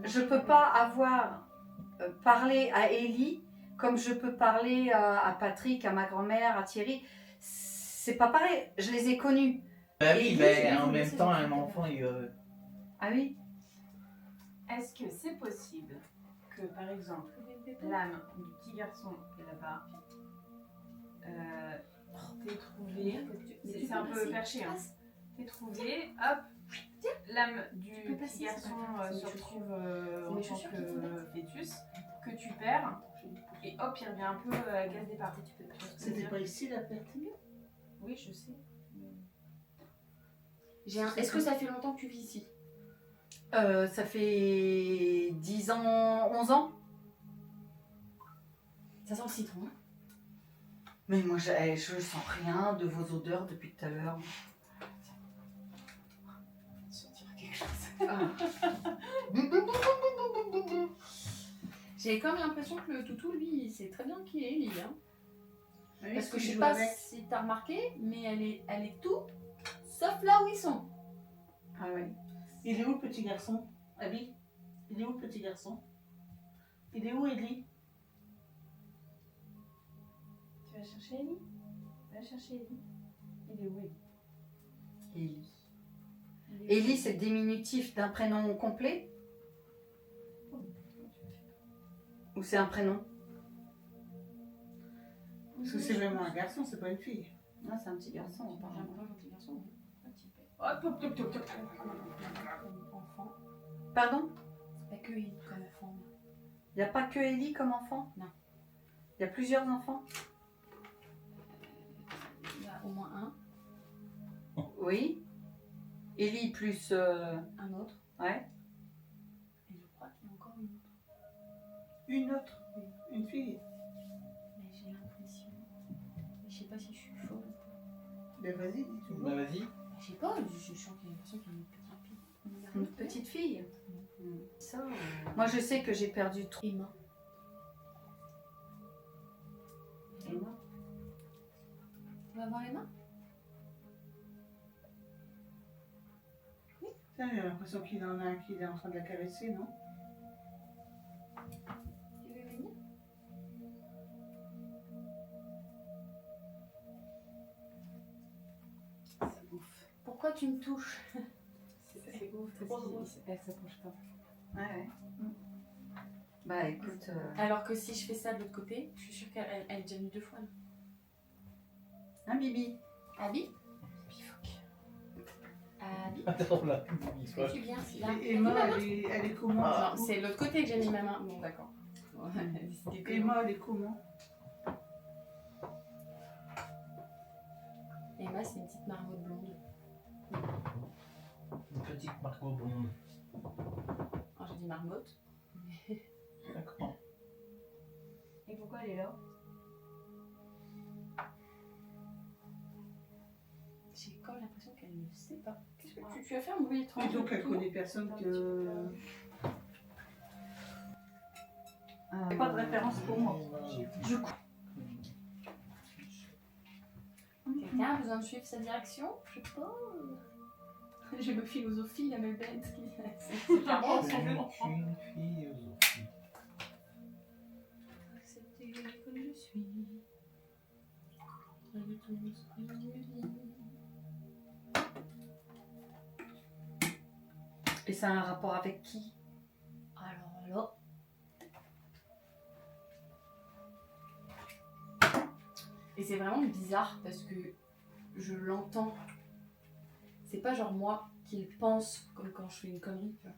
Je Je peux pas avoir parlé à Ellie comme je peux parler à Patrick, à ma grand-mère, à Thierry. C'est pas pareil. Je les ai connus. Bah Et oui, lui, mais je en vais vous même laisser temps, le un truc. enfant, il... Ah oui? Est-ce que c'est possible que, par exemple, l'âme du petit garçon qui est là-bas, t'ait trouvé, c'est un peu perché, hein, t'ait trouvé, hop, l'âme du peux petit passer, garçon c'est pas grave, c'est se mes retrouve C'est en mes tant chaussures qui sont que fœtus, que tu perds, et hop, il revient un peu à la case départ. Tu peux pas C'était pas ici la perte? Oui, je sais. Est-ce que ça fait longtemps que tu vis ici? Ça fait 10 ans, 11 ans. Ça sent le citron. Mais moi, je sens rien de vos odeurs depuis tout à l'heure. Quelque chose. Ah. J'ai quand même l'impression que le toutou, lui, il sait très bien qui est Ellie. Hein. Oui, Parce que tu je sais joues pas avec. si t'as remarqué, mais elle est tout sauf là où ils sont. Ah oui. Il est où le petit garçon? Abby? Il est où le petit garçon? Il est où Ellie? Tu vas chercher Ellie? Va chercher Ellie. Il est où Ellie? Ellie. Ellie, c'est le diminutif d'un prénom complet? Ou c'est un prénom? Parce que c'est vraiment un garçon, c'est pas une fille. Non, c'est un petit garçon. J'ai pas apparemment. un petit garçon. Un petit peu. Hop, hop, hop, hop, hop. Comme enfant. Pardon? C'est pas que Ellie comme enfant. Il n'y a pas que Ellie comme enfant? Non. Il y a plusieurs enfants? Il y a au moins un. Oui. Ellie plus... Un autre. Ouais. Et je crois qu'il y a encore une autre. Une autre? Une fille? Mais j'ai l'impression. Mais je sais pas si je suis folle ou pas. Ben vas-y, dis toujours. Bah vas-y. Je sais pas, je sens qu'il y a l'impression qu'il y a une petite fille. Une petite fille. Ça, moi, je sais que j'ai perdu trop. Emma. Emma. Tu vas voir Emma? Tiens, j'ai l'impression qu'il en a un qui est en train de la caresser, non? Tu veux venir? pourquoi tu me touches? C'est ouf, parce qu'elle s'approche pas. Ouais. Bah écoute, Alors que si je fais ça de l'autre côté, je suis sûre qu'elle est déjà venue 2 fois. un Bibi. Abby? Bifoc. Abby? Attends, là, Tu viens, c'est là. Et Emma, elle est comment Non, c'est l'autre côté que j'ai mis ma main. Bon, d'accord. Elle a décidé que- Emma, elle est comment? Emma, c'est une petite marmotte blonde. Une petite Margot blonde. Alors, j'ai dit marmotte. D'accord. Et pourquoi elle est là? J'ai comme l'impression qu'elle ne sait pas. Qu'est-ce que tu as fait un bruit étrange? Plutôt qu'elle connaît personne que... C'est pas de référence pour moi. Je Quelqu'un a besoin de suivre sa direction? Je sais pas. J'ai ma philosophie, la même bête. C'est clairement Je son suis jeu. une philosophie. Accepter comme je suis. Avec tout ce que je vis. Et ça a un rapport avec qui? Alors là. Et c'est vraiment bizarre parce que je l'entends. C'est pas genre moi qui le pense comme quand je fais une connerie, tu vois.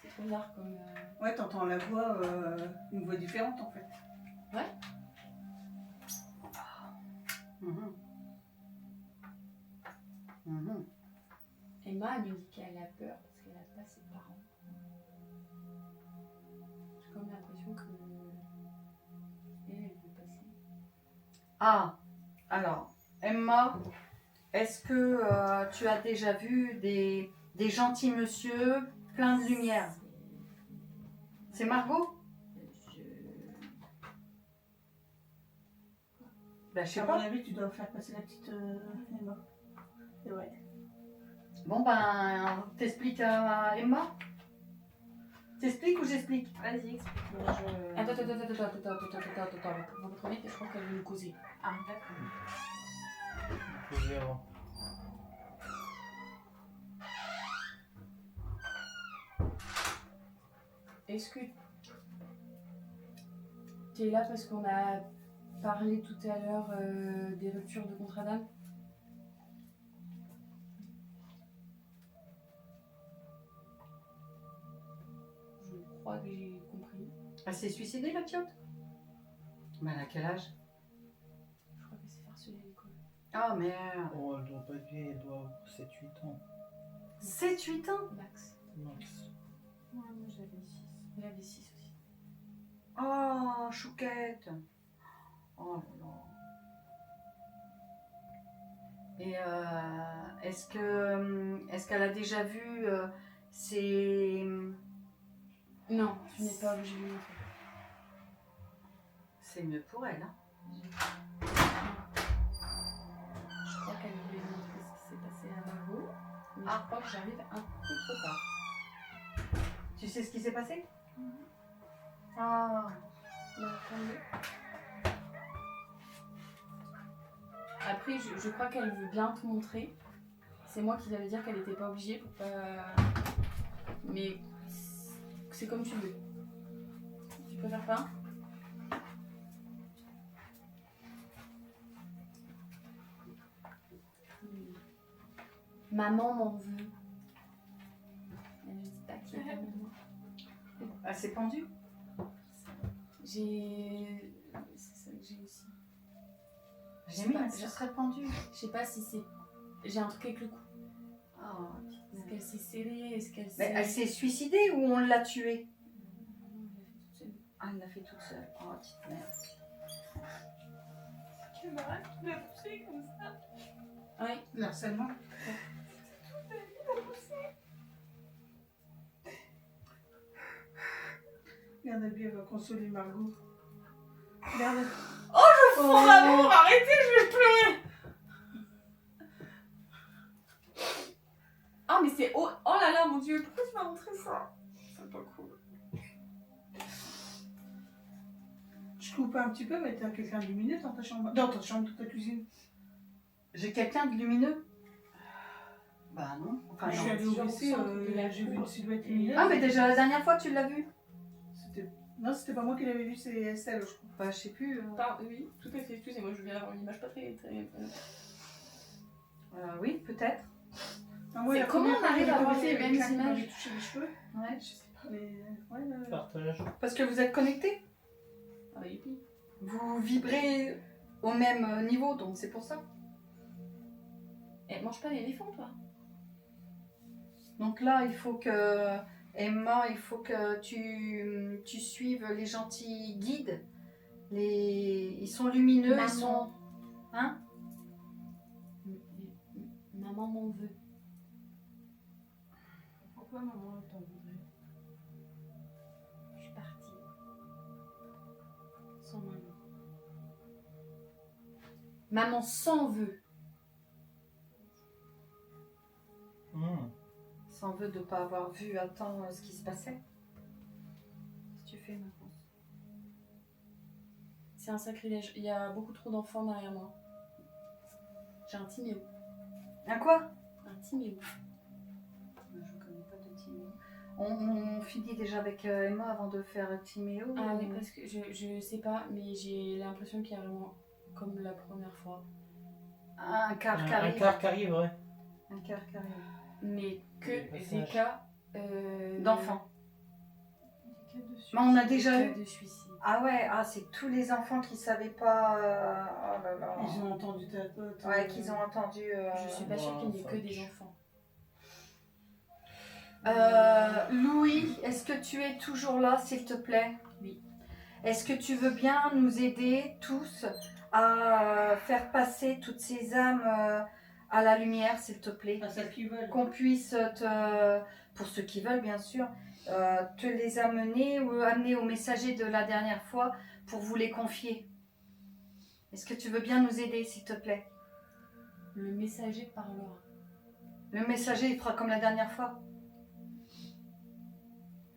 C'est trop bizarre comme. Ouais, t'entends la voix, une voix différente en fait. Mhm. Mhm. Emma elle me dit qu'elle a peur parce qu'elle a pas ses parents. J'ai comme l'impression que. Elle veut passer. Ah, alors, Emma, est-ce que tu as déjà vu des gentils monsieur pleins de lumière? C'est Margot? Ben, je sais À mon pas. avis, tu dois faire passer la petite Emma. Et ouais. Bon, ben, t'expliques à Emma? T'expliques ou j'explique? Vas-y, explique-moi. Attends, on va trop vite et je crois qu'elle veut nous causer. Ah, d'accord. Posez avant. Est-ce que tu es là parce qu'on a parlé tout à l'heure des ruptures de contrat d'âme? Je crois que j'ai compris. Elle s'est suicidée, la tiote? Mais elle a quel âge? Je crois qu'elle s'est fait harceler à l'école. Ah, merde. Oh, elle doit pas être vieille, elle doit avoir 7-8 ans. 7-8 ans? Max. Max. Moi, j'avais 6. Elle avait 6 aussi. Oh, chouquette. Oh là là. Et est-ce qu'elle a déjà vu ses... Non, tu n'es pas obligé de lui montrer. C'est mieux pour elle, hein? Je crois qu'elle voulait montrer ce qui s'est passé à Margot. Mais Ah. je crois que j'arrive un peu trop tard. Tu sais ce qui s'est passé? Ah, Non, tant mieux. Après, je crois qu'elle veut bien te montrer. C'est moi qui devais dire qu'elle n'était pas obligée pour pas. Mais c'est comme tu veux. Tu préfères pas? Maman m'en veut. Elle ne dit pas qui est ta maman. elle s'est pendue? J'ai. C'est ça que j'ai aussi. J'ai sais mis, pas, elle se serait pendue. Je sais pas si c'est. J'ai un truc avec le cou. Oh, Est-ce qu'elle s'est serrée? Est-ce qu'elle mais s'est. elle s'est suicidée ou on l'a tuée? Non, elle l'a fait toute seule. Ah, elle l'a fait toute seule. Oh, petite merde. Tu m'as poussé comme ça. Oui. Le harcèlement. Regarde, Abby, elle va consoler Margot. Regarde. Oh l'amour, arrêtez, je vais pleurer. Ah mais c'est oh, oh là là mon dieu, pourquoi tu m'as montré ça? C'est pas cool. Je coupe un petit peu, mais t'as quelqu'un de lumineux dans ta chambre. Dans ta chambre, dans ta cuisine. J'ai quelqu'un de lumineux? Bah non. Enfin, Je non. suis allée au genre, WC, au centre de la j'ai vu cour. une silhouette lumineuse. Ah, mais déjà la dernière fois, tu l'as vu. Non, c'était pas moi qui l'avais vu, c'est Estelle, je crois. Bah, je sais plus. Oui, tout à fait. Excusez-moi, je viens d'avoir une image pas très. Oui, peut-être. Ah, moi, C'est la comment première on fois que arrive j'ai à avoir été les avec mêmes quelqu'un qui m'avait images touché les cheveux. Ouais. Je sais pas, mais ouais, Partage. Parce que vous êtes connectés. Ah bah, youpi. Vous vibrez au même niveau, donc c'est pour ça. Elle mange pas l'éléphant, toi? Donc là, il faut que Emma, il faut que tu suives les gentils guides. Ils sont lumineux, Maman. ils sont. Hein? Maman m'en veut. Pourquoi maman t'en voudrait? Je suis partie. Sans maman. Maman s'en veut. S'en veut de ne pas avoir vu à temps ce qui se passait. Qu'est-ce que tu fais maintenant? C'est un sacrilège. Il y a beaucoup trop d'enfants derrière moi. J'ai un Timéo. Un quoi? Un Timéo. Je ne connais pas de Timéo. On finit déjà avec Emma avant de faire Timéo. Ah ou- oui, parce que je sais pas, mais j'ai l'impression qu'il y a vraiment comme la première fois. Un quart Un carré. quart qui arrive, ouais. Un quart carré. Mais que Le des passage. cas D'enfants. Des cas dessus. Mais on a déjà eu. de suicide. Ah ouais, c'est tous les enfants qui savaient pas. Oh là là. ils ont entendu ta pote. Ouais, qu'ils ont entendu. Je suis pas sûre qu'il n'y ait que des enfants. Louis, est-ce que tu es toujours là, s'il te plaît? Oui. Est-ce que tu veux bien nous aider tous à faire passer toutes ces âmes à la lumière, s'il te plaît? À celles qui veulent. Qu'on puisse pour ceux qui veulent bien sûr, te les amener ou amener aux messagers de la dernière fois pour vous les confier. Est-ce que tu veux bien nous aider, s'il te plaît? Le messager parlera. Le messager, il fera comme la dernière fois.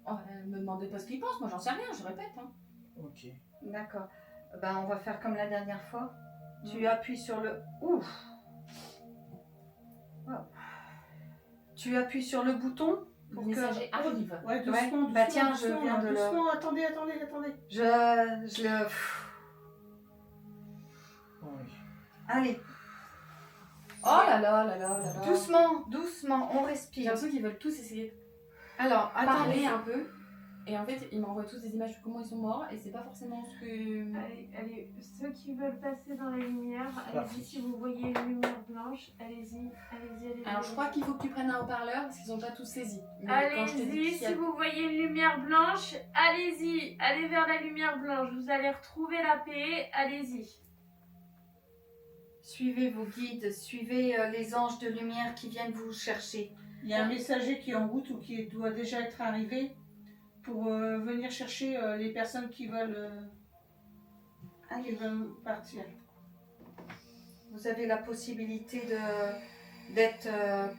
Oh, me demandez pas ce qu'il pense, moi j'en sais rien, je répète. Hein. Ok. D'accord. Ben, on va faire comme la dernière fois. Tu appuies sur le... Ouf. Wow. Tu appuies sur le bouton Le pour messager que... arrive. Ouais, doucement, Ouais. doucement. Bah tiens, je doucement, viens de le- doucement, attendez. Je le... Oui. Allez, Oh là là là là là là. doucement, on J'ai respire. l'impression qu'ils veulent tous essayer de Alors, parler attendez. un peu. Et en fait, ils m'envoient tous des images de comment ils sont morts. Et c'est pas forcément ce que. Allez, ceux qui veulent passer dans la lumière, allez-y. Si vous voyez une lumière blanche, allez-y. Alors je crois qu'il faut que tu prennes un haut-parleur parce qu'ils ont pas tous saisi. Mais quand je te dis Allez-y, qu'il y a- si vous voyez une lumière blanche, allez-y. Allez vers la lumière blanche, vous allez retrouver la paix, allez-y. Suivez vos guides, suivez les anges de lumière qui viennent vous chercher. Il y a un messager qui est en route ou qui doit déjà être arrivé pour venir chercher les personnes qui veulent partir. Vous avez la possibilité d'être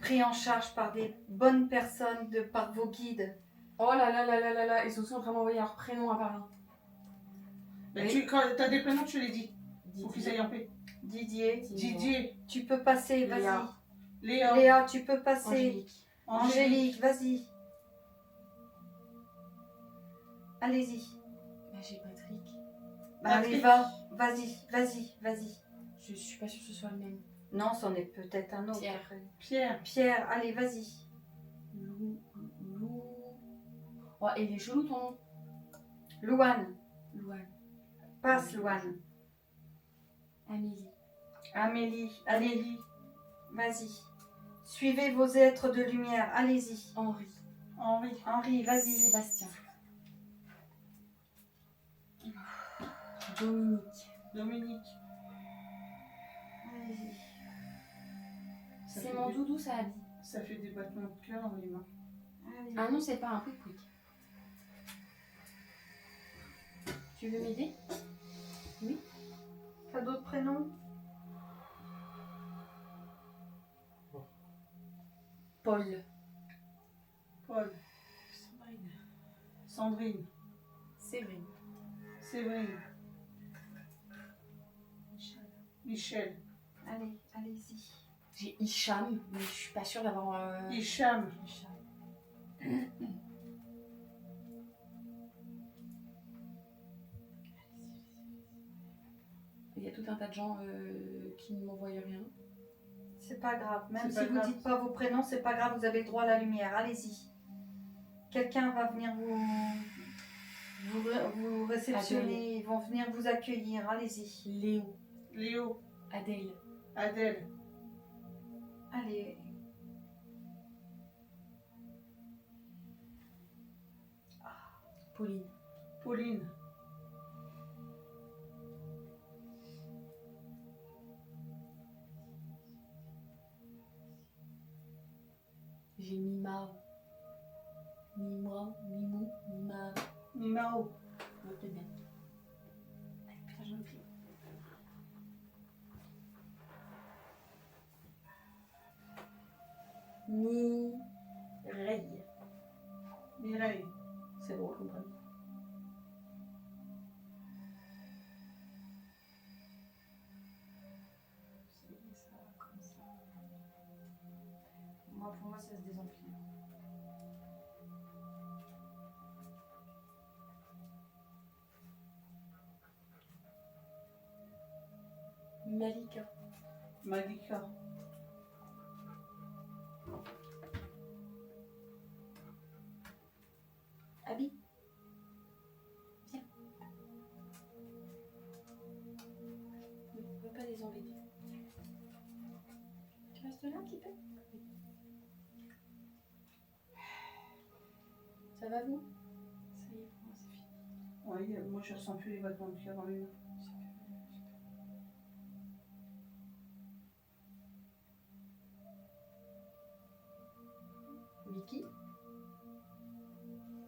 pris en charge par des bonnes personnes, par vos guides. Oh là là là là là là, ils sont tous en train d'envoyer leur prénom à par un. Mais quand tu as des prénoms, tu les dis. Pour qu'ils aillent en paix. Didier, Didier, tu peux passer, vas-y. Léa. Léa, Léa, tu peux passer. Angélique. Angélique, vas-y. Allez-y. Bah, j'ai Patrick. Allez, Patrick. vas-y. Je suis pas sûre que ce soit le même. Non, c'en est peut-être un autre. Pierre. Pierre. Pierre, allez, vas-y. Lou. Oh, et il est chelou ton nom. Louane, Louane. passe Louane. Amélie. Amélie, Amélie, vas-y. Suivez vos êtres de lumière, allez-y. Henri. Henri, Henri, vas-y. Sébastien. Dominique. Dominique. Allez-y. Ça C'est fait mon des- doudou, ça a dit. Ça fait des battements de cœur dans les mains. Allez. Ah non, c'est pas un pouic. Tu veux m'aider? T'as d'autres prénoms? Paul. Paul, Sandrine, Séverine. Séverine, Michel, Allez, allez-y. J'ai Hicham, mais je suis pas sûre d'avoir. Hicham. Il y a tout un tas de gens qui ne m'envoient rien. C'est pas grave. Même C'est si pas vous grave. dites pas vos prénoms, c'est pas grave, vous avez le droit à la lumière. Allez-y. Quelqu'un va venir vous réceptionner, ils vont venir vous accueillir. Allez-y. Léo, Léo. Adèle, Adèle. Allez. Pauline, Pauline. j'ai Mima, Mima, Mimou, Mima. Mimao. Ouais, peut-être bien. Putain, j'en oublie. Mireille. Mireille. C'est drôle comme prénom. Ça, comme ça. Moi, pour moi, ça se désemplit. Malika. Malika. Abby. Viens. Oui, on ne va pas les embêter. Tu restes là un petit peu? Oui. Ça va vous? Ça y est, pour moi, c'est fini. Oui, moi je ressens plus les battements de cœur dans les mains. Vicky.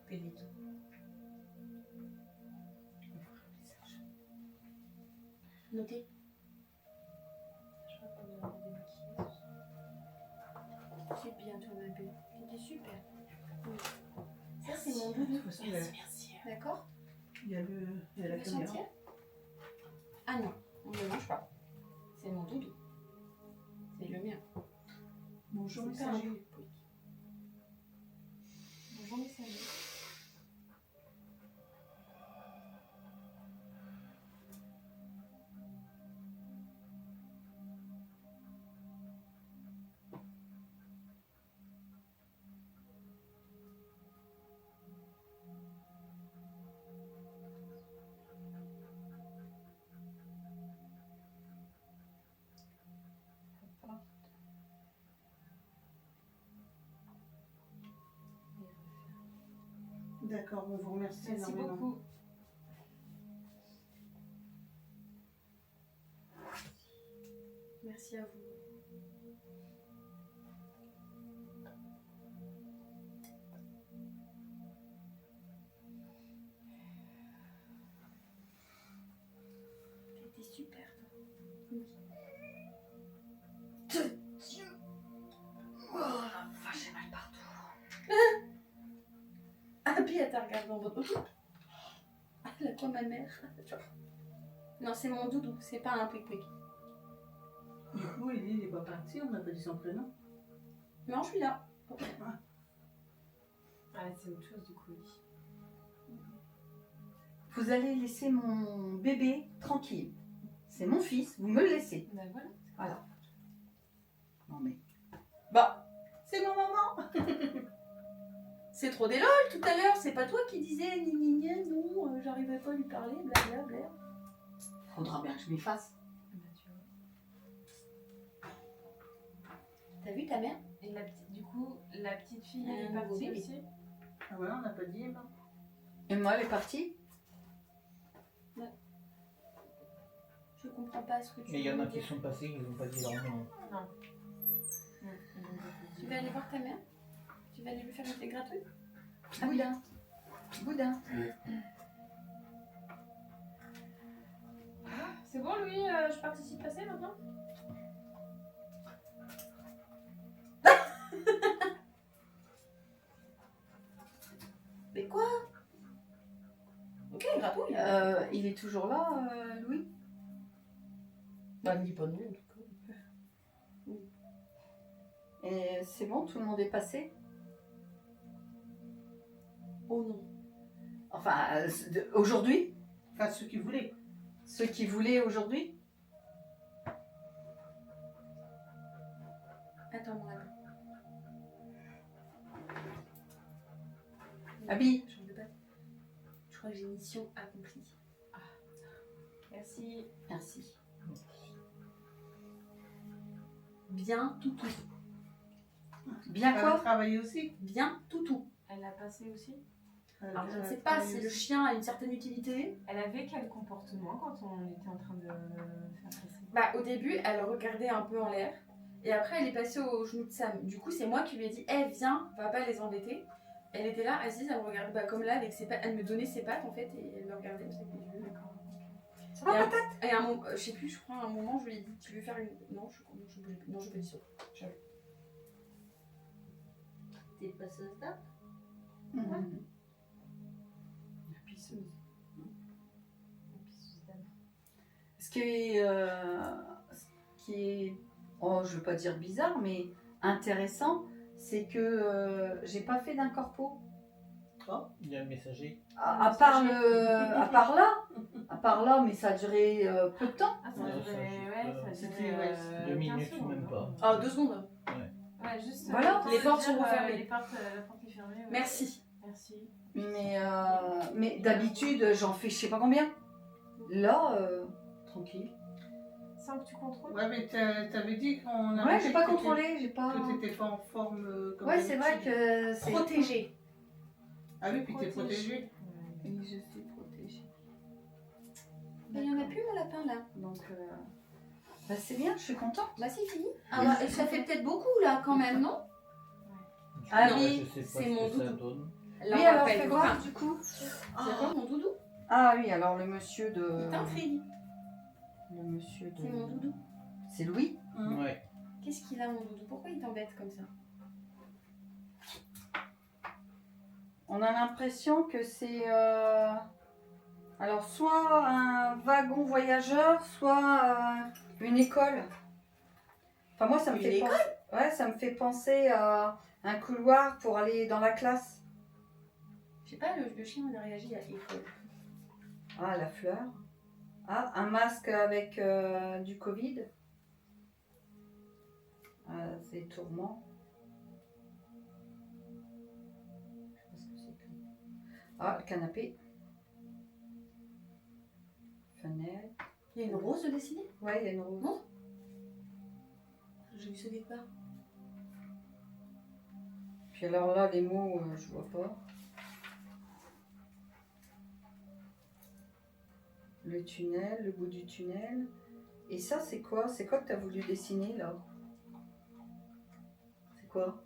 Pelito. Notez. Je crois qu'on a démaquillé. C'est bien toi ma belle. C'était super. Oui. Ça c'est mon doudou. Merci, Merci. D'accord? Il y a la Tu veux caméra. sentir? Ah non, on ne le mange pas. C'est mon doudou. C'est le mien. Bonjour, C'est pas un messager. truc. Bonjour messager. D'accord, on vous remercie Merci énormément. beaucoup. Merci à vous. C'était super toi. Oui. Oh la vache, j'ai mal partout. Ah puis elle t'a regardé en mode ah la quoi ma mère. Non c'est mon doudou, c'est pas un plic-plic. Du coup, il est pas parti, on n'a pas dit son prénom. Non je suis là. Ah, c'est autre chose du coup, oui. Vous allez laisser mon bébé tranquille. C'est mon fils, vous me le laissez. Ben voilà. Voilà. Non mais. Bah C'est ma maman. c'est trop des lol tout à l'heure, c'est pas toi qui disais ni ni ni non, j'arrivais pas à lui parler, blablabla. Faudra bien que je m'y fasse. Ben, tu vois. T'as vu ta mère? Et du coup, la petite fille, elle est nouveau partie bébé. aussi. Ah voilà, on n'a pas dit. Ben. Et moi, elle est partie. Je comprends pas ce que tu Mais il y en veux a me qui dire. sont passés, ils n'ont pas dit leur nom. Tu vas aller voir ta mère? Tu vas aller lui faire une tête gratuite? Boudin. Boudin. C'est bon, lui, je participe assez maintenant. Mais quoi? Ok, gratouille. Il est toujours là, Louis? Bah, il me dit pas non, en tout cas. Et c'est bon, tout le monde est passé? Oh non. Enfin, aujourd'hui? Enfin, ceux qui voulaient. Ceux qui voulaient aujourd'hui? Attends, mon lapin. Abby. J'en veux pas. Je crois que j'ai mission accomplie. Merci. Merci. Bien toutou. Bien Elle a quoi? travaillé aussi. Bien toutou. Elle l'a passé aussi. Alors je ne sais pas si le chien a une certaine utilité. Elle avait quel comportement quand on était en train de faire passer? Bah au début, elle regardait un peu en l'air. Et après, elle est passée au genou de Sam. Du coup, c'est moi qui lui ai dit, viens, on va pas les embêter. Elle était là, assise, elle me regardait comme là, avec ses pattes. Elle me donnait ses pattes en fait, et elle me regardait comme ça avec les yeux. D'accord. Ça va, patate? Et à un moment, je sais plus, je crois à un moment, je lui ai dit, tu veux faire une. Non, je peux dire ça. T'es passeuse d'âme. Mhm. La pisseuse. La pisseuse d'âme. Ce qui est, oh, je veux pas dire bizarre, mais intéressant, c'est que j'ai pas fait d'un corpo. Il y a le messager. À part là, mais ça a duré peu de temps. Ah, ça Ouais, durait, ça, ça c'était, durait, ouais, 2 15 minutes, secondes. même pas. Ah, 2 secondes. Ouais, juste. Voilà. Les portes sont refermées. La porte est fermée. Ouais. Merci. Merci. Mais d'habitude, j'en fais je sais pas combien. Là, tranquille. Sans que tu contrôles. Ouais, mais t'avais dit qu'on Ouais, j'ai pas contrôlé, j'ai pas. Que t'étais pas en forme comme Ouais, c'est vrai d'habitude. que c'est. Protégée. Ah oui, puis t'es protégée. Oui, je suis protégée. Mais il y en a plus mon lapin là. Donc, bah, c'est bien, je suis contente. Bah c'est fini. Ah bah, ça fait peut-être beaucoup là quand même, non? Ah Ouais, oui, je sais pas c'est ce mon que ça doudou. donne. Là, Oui, on alors rappelle fais le voir copain. du coup. C'est quoi mon doudou? Ah oui, alors le monsieur de. Il t'intrigue. Le monsieur de. C'est mon doudou. C'est Louis. Hum. Ouais. Qu'est-ce qu'il a mon doudou? Pourquoi il t'embête comme ça? On a l'impression que c'est. Alors, soit un wagon voyageur, soit une école. Enfin, moi, ça me Une fait école penser. Ouais, ça me fait penser à un couloir pour aller dans la classe. Je sais pas, le chien il a réagi à école. Ah, la fleur. Ah, un masque avec du Covid. Ah, c'est tourment. Je sais pas ce que c'est que. Ah, le canapé. Fenêtre. Il y a une rose de dessinée? Ouais, il y a une rose. Non. J'ai vu ça quelque part. Puis alors là, les mots, je vois pas. Le tunnel, le bout du tunnel. Et ça, c'est quoi? C'est quoi que tu as voulu dessiner là? C'est quoi?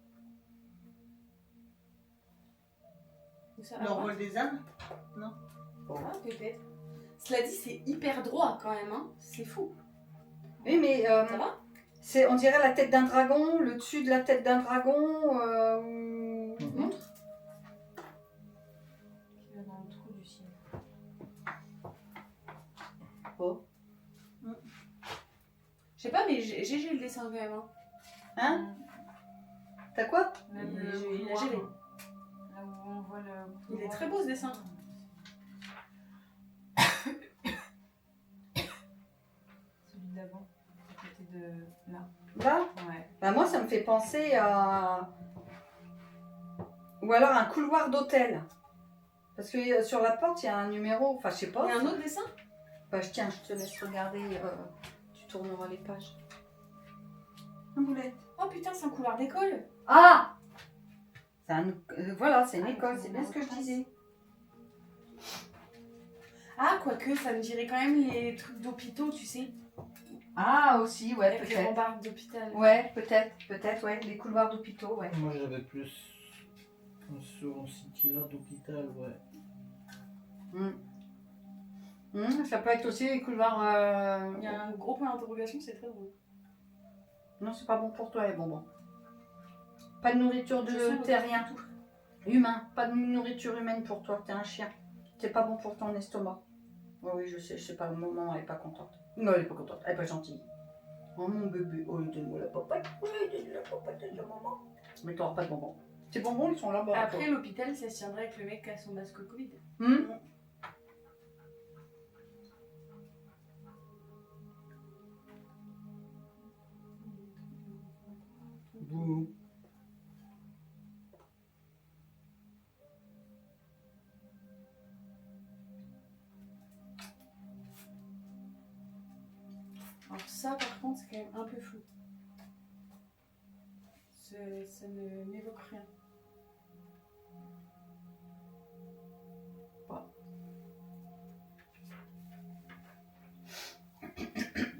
Où ça, à L'envol droite? des âmes. Ah, peut-être. Cela dit, c'est hyper droit quand même, hein. C'est fou. Oui, mais Ça va? c'est, on dirait la tête d'un dragon, le dessus de la tête d'un dragon. Montre. Qui va dans le trou du ciel. Oh. Je sais pas, mais j'ai le dessin quand même, hein. Hein? T'as quoi? Là, Il- le il a couloir, géré. Là où on voit le. Il est très beau ce dessin. Celui d'avant, à côté de là. Là? Ouais. Bah moi, ça me fait penser à. Ou alors un couloir d'hôtel. Parce que sur la porte, il y a un numéro. Enfin, je sais Il pas. y a un autre dessin? Bah, tiens, je te laisse regarder. Tu tourneras les pages. Un boulette. Oh putain, c'est un couloir d'école. Ah! C'est un, voilà, c'est une Ah, école, c'est c'est bien ce que je disais. Ah, quoique, ça me dirait quand même les trucs d'hôpitaux, tu sais. Ah, aussi, ouais, Avec les peut-être. rambardes d'hôpital. Ouais, peut-être, ouais. Les couloirs d'hôpitaux, ouais. Moi j'avais plus sur style-là d'hôpital, ouais. Ça peut être aussi les couloirs. Il y a un gros point d'interrogation, c'est très drôle. Non, c'est pas bon pour toi, les bonbons. Pas de nourriture Je sens de le terrien. Humain. Pas de nourriture humaine pour toi, t'es un chien. C'est pas bon pour ton estomac. Oh oui, je sais pas, le moment, elle est pas contente. Non, elle est pas contente, elle est pas gentille. Oh mon bébé, oh, donne-moi la papaya. Oui, donne-la. peux pas te dire maman. Mais t'auras pas de bonbons. Tes bonbons, ils sont là-bas. Après, l'hôpital, ça se tiendrait avec le mec qui a son masque Covid. Bouh. Alors ça, par contre, c'est quand même un peu flou. Ça ne m'évoque rien.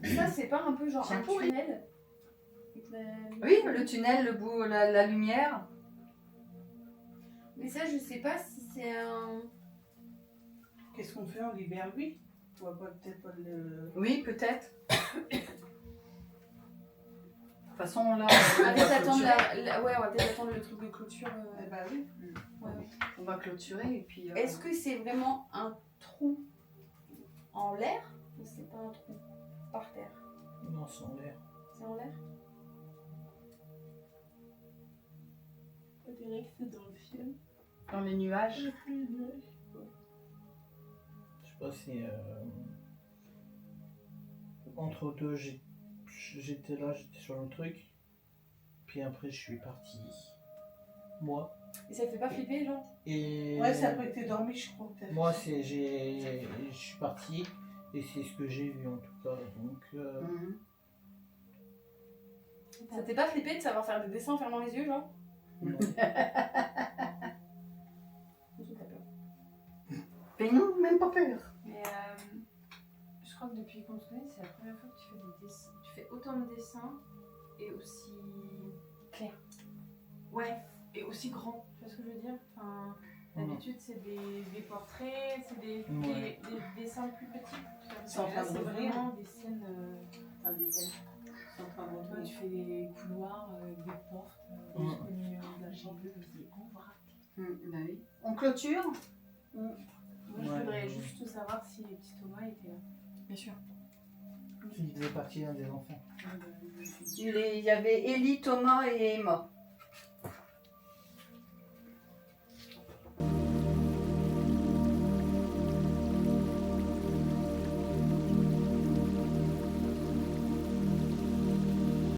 Ça, c'est pas un peu genre un tunnel? Oui, le tunnel, le bout, la lumière. Mais ça, je sais pas si c'est un... Qu'est-ce qu'on fait? On libère lui? On va peut-être pas le... Oui, peut-être. De toute façon, là, On va peut-être attendre ouais, on va peut-être attendre le truc de clôture. Eh ben oui. Ouais. on va clôturer et puis... Est-ce que c'est vraiment un trou en l'air ou c'est pas un trou par terre? Non, c'est en l'air. C'est en l'air? On dirait que c'est dans le ciel. dans les nuages? Je sais pas si... Entre deux, j'étais là, j'étais sur le truc. Puis après, je suis parti. Moi. Et ça te fait pas flipper, genre? Et... Ouais, ça a pas été dormi, je crois. que t'as Moi, fait. je suis parti. Et c'est ce que j'ai vu en tout cas. Donc... Mhm. Ça t'est pas flippé de savoir faire des dessins en fermant les yeux, genre? non. Mais non, même pas peur. Mais je crois que depuis qu'on se connaît, c'est la première fois que tu fais des dessins. Tu fais autant de dessins et aussi Clair. Ouais, et aussi grand. Tu vois ce que je veux dire? Enfin, d'habitude, c'est des portraits, c'est des dessins plus petits. C'est en train Là, de c'est revenir. vraiment des scènes. Enfin, des scènes. C'est en train de Toi, revenir. tu fais des couloirs avec des portes jusqu'au numéro de la chambre. Je me dis, en vrac. Bah oui. On clôture? Moi, je Ouais. voudrais juste savoir si les petits Thomas étaient là. Bien sûr. Il faisait partie d'un des enfants. Il y avait Ellie, Thomas et Emma.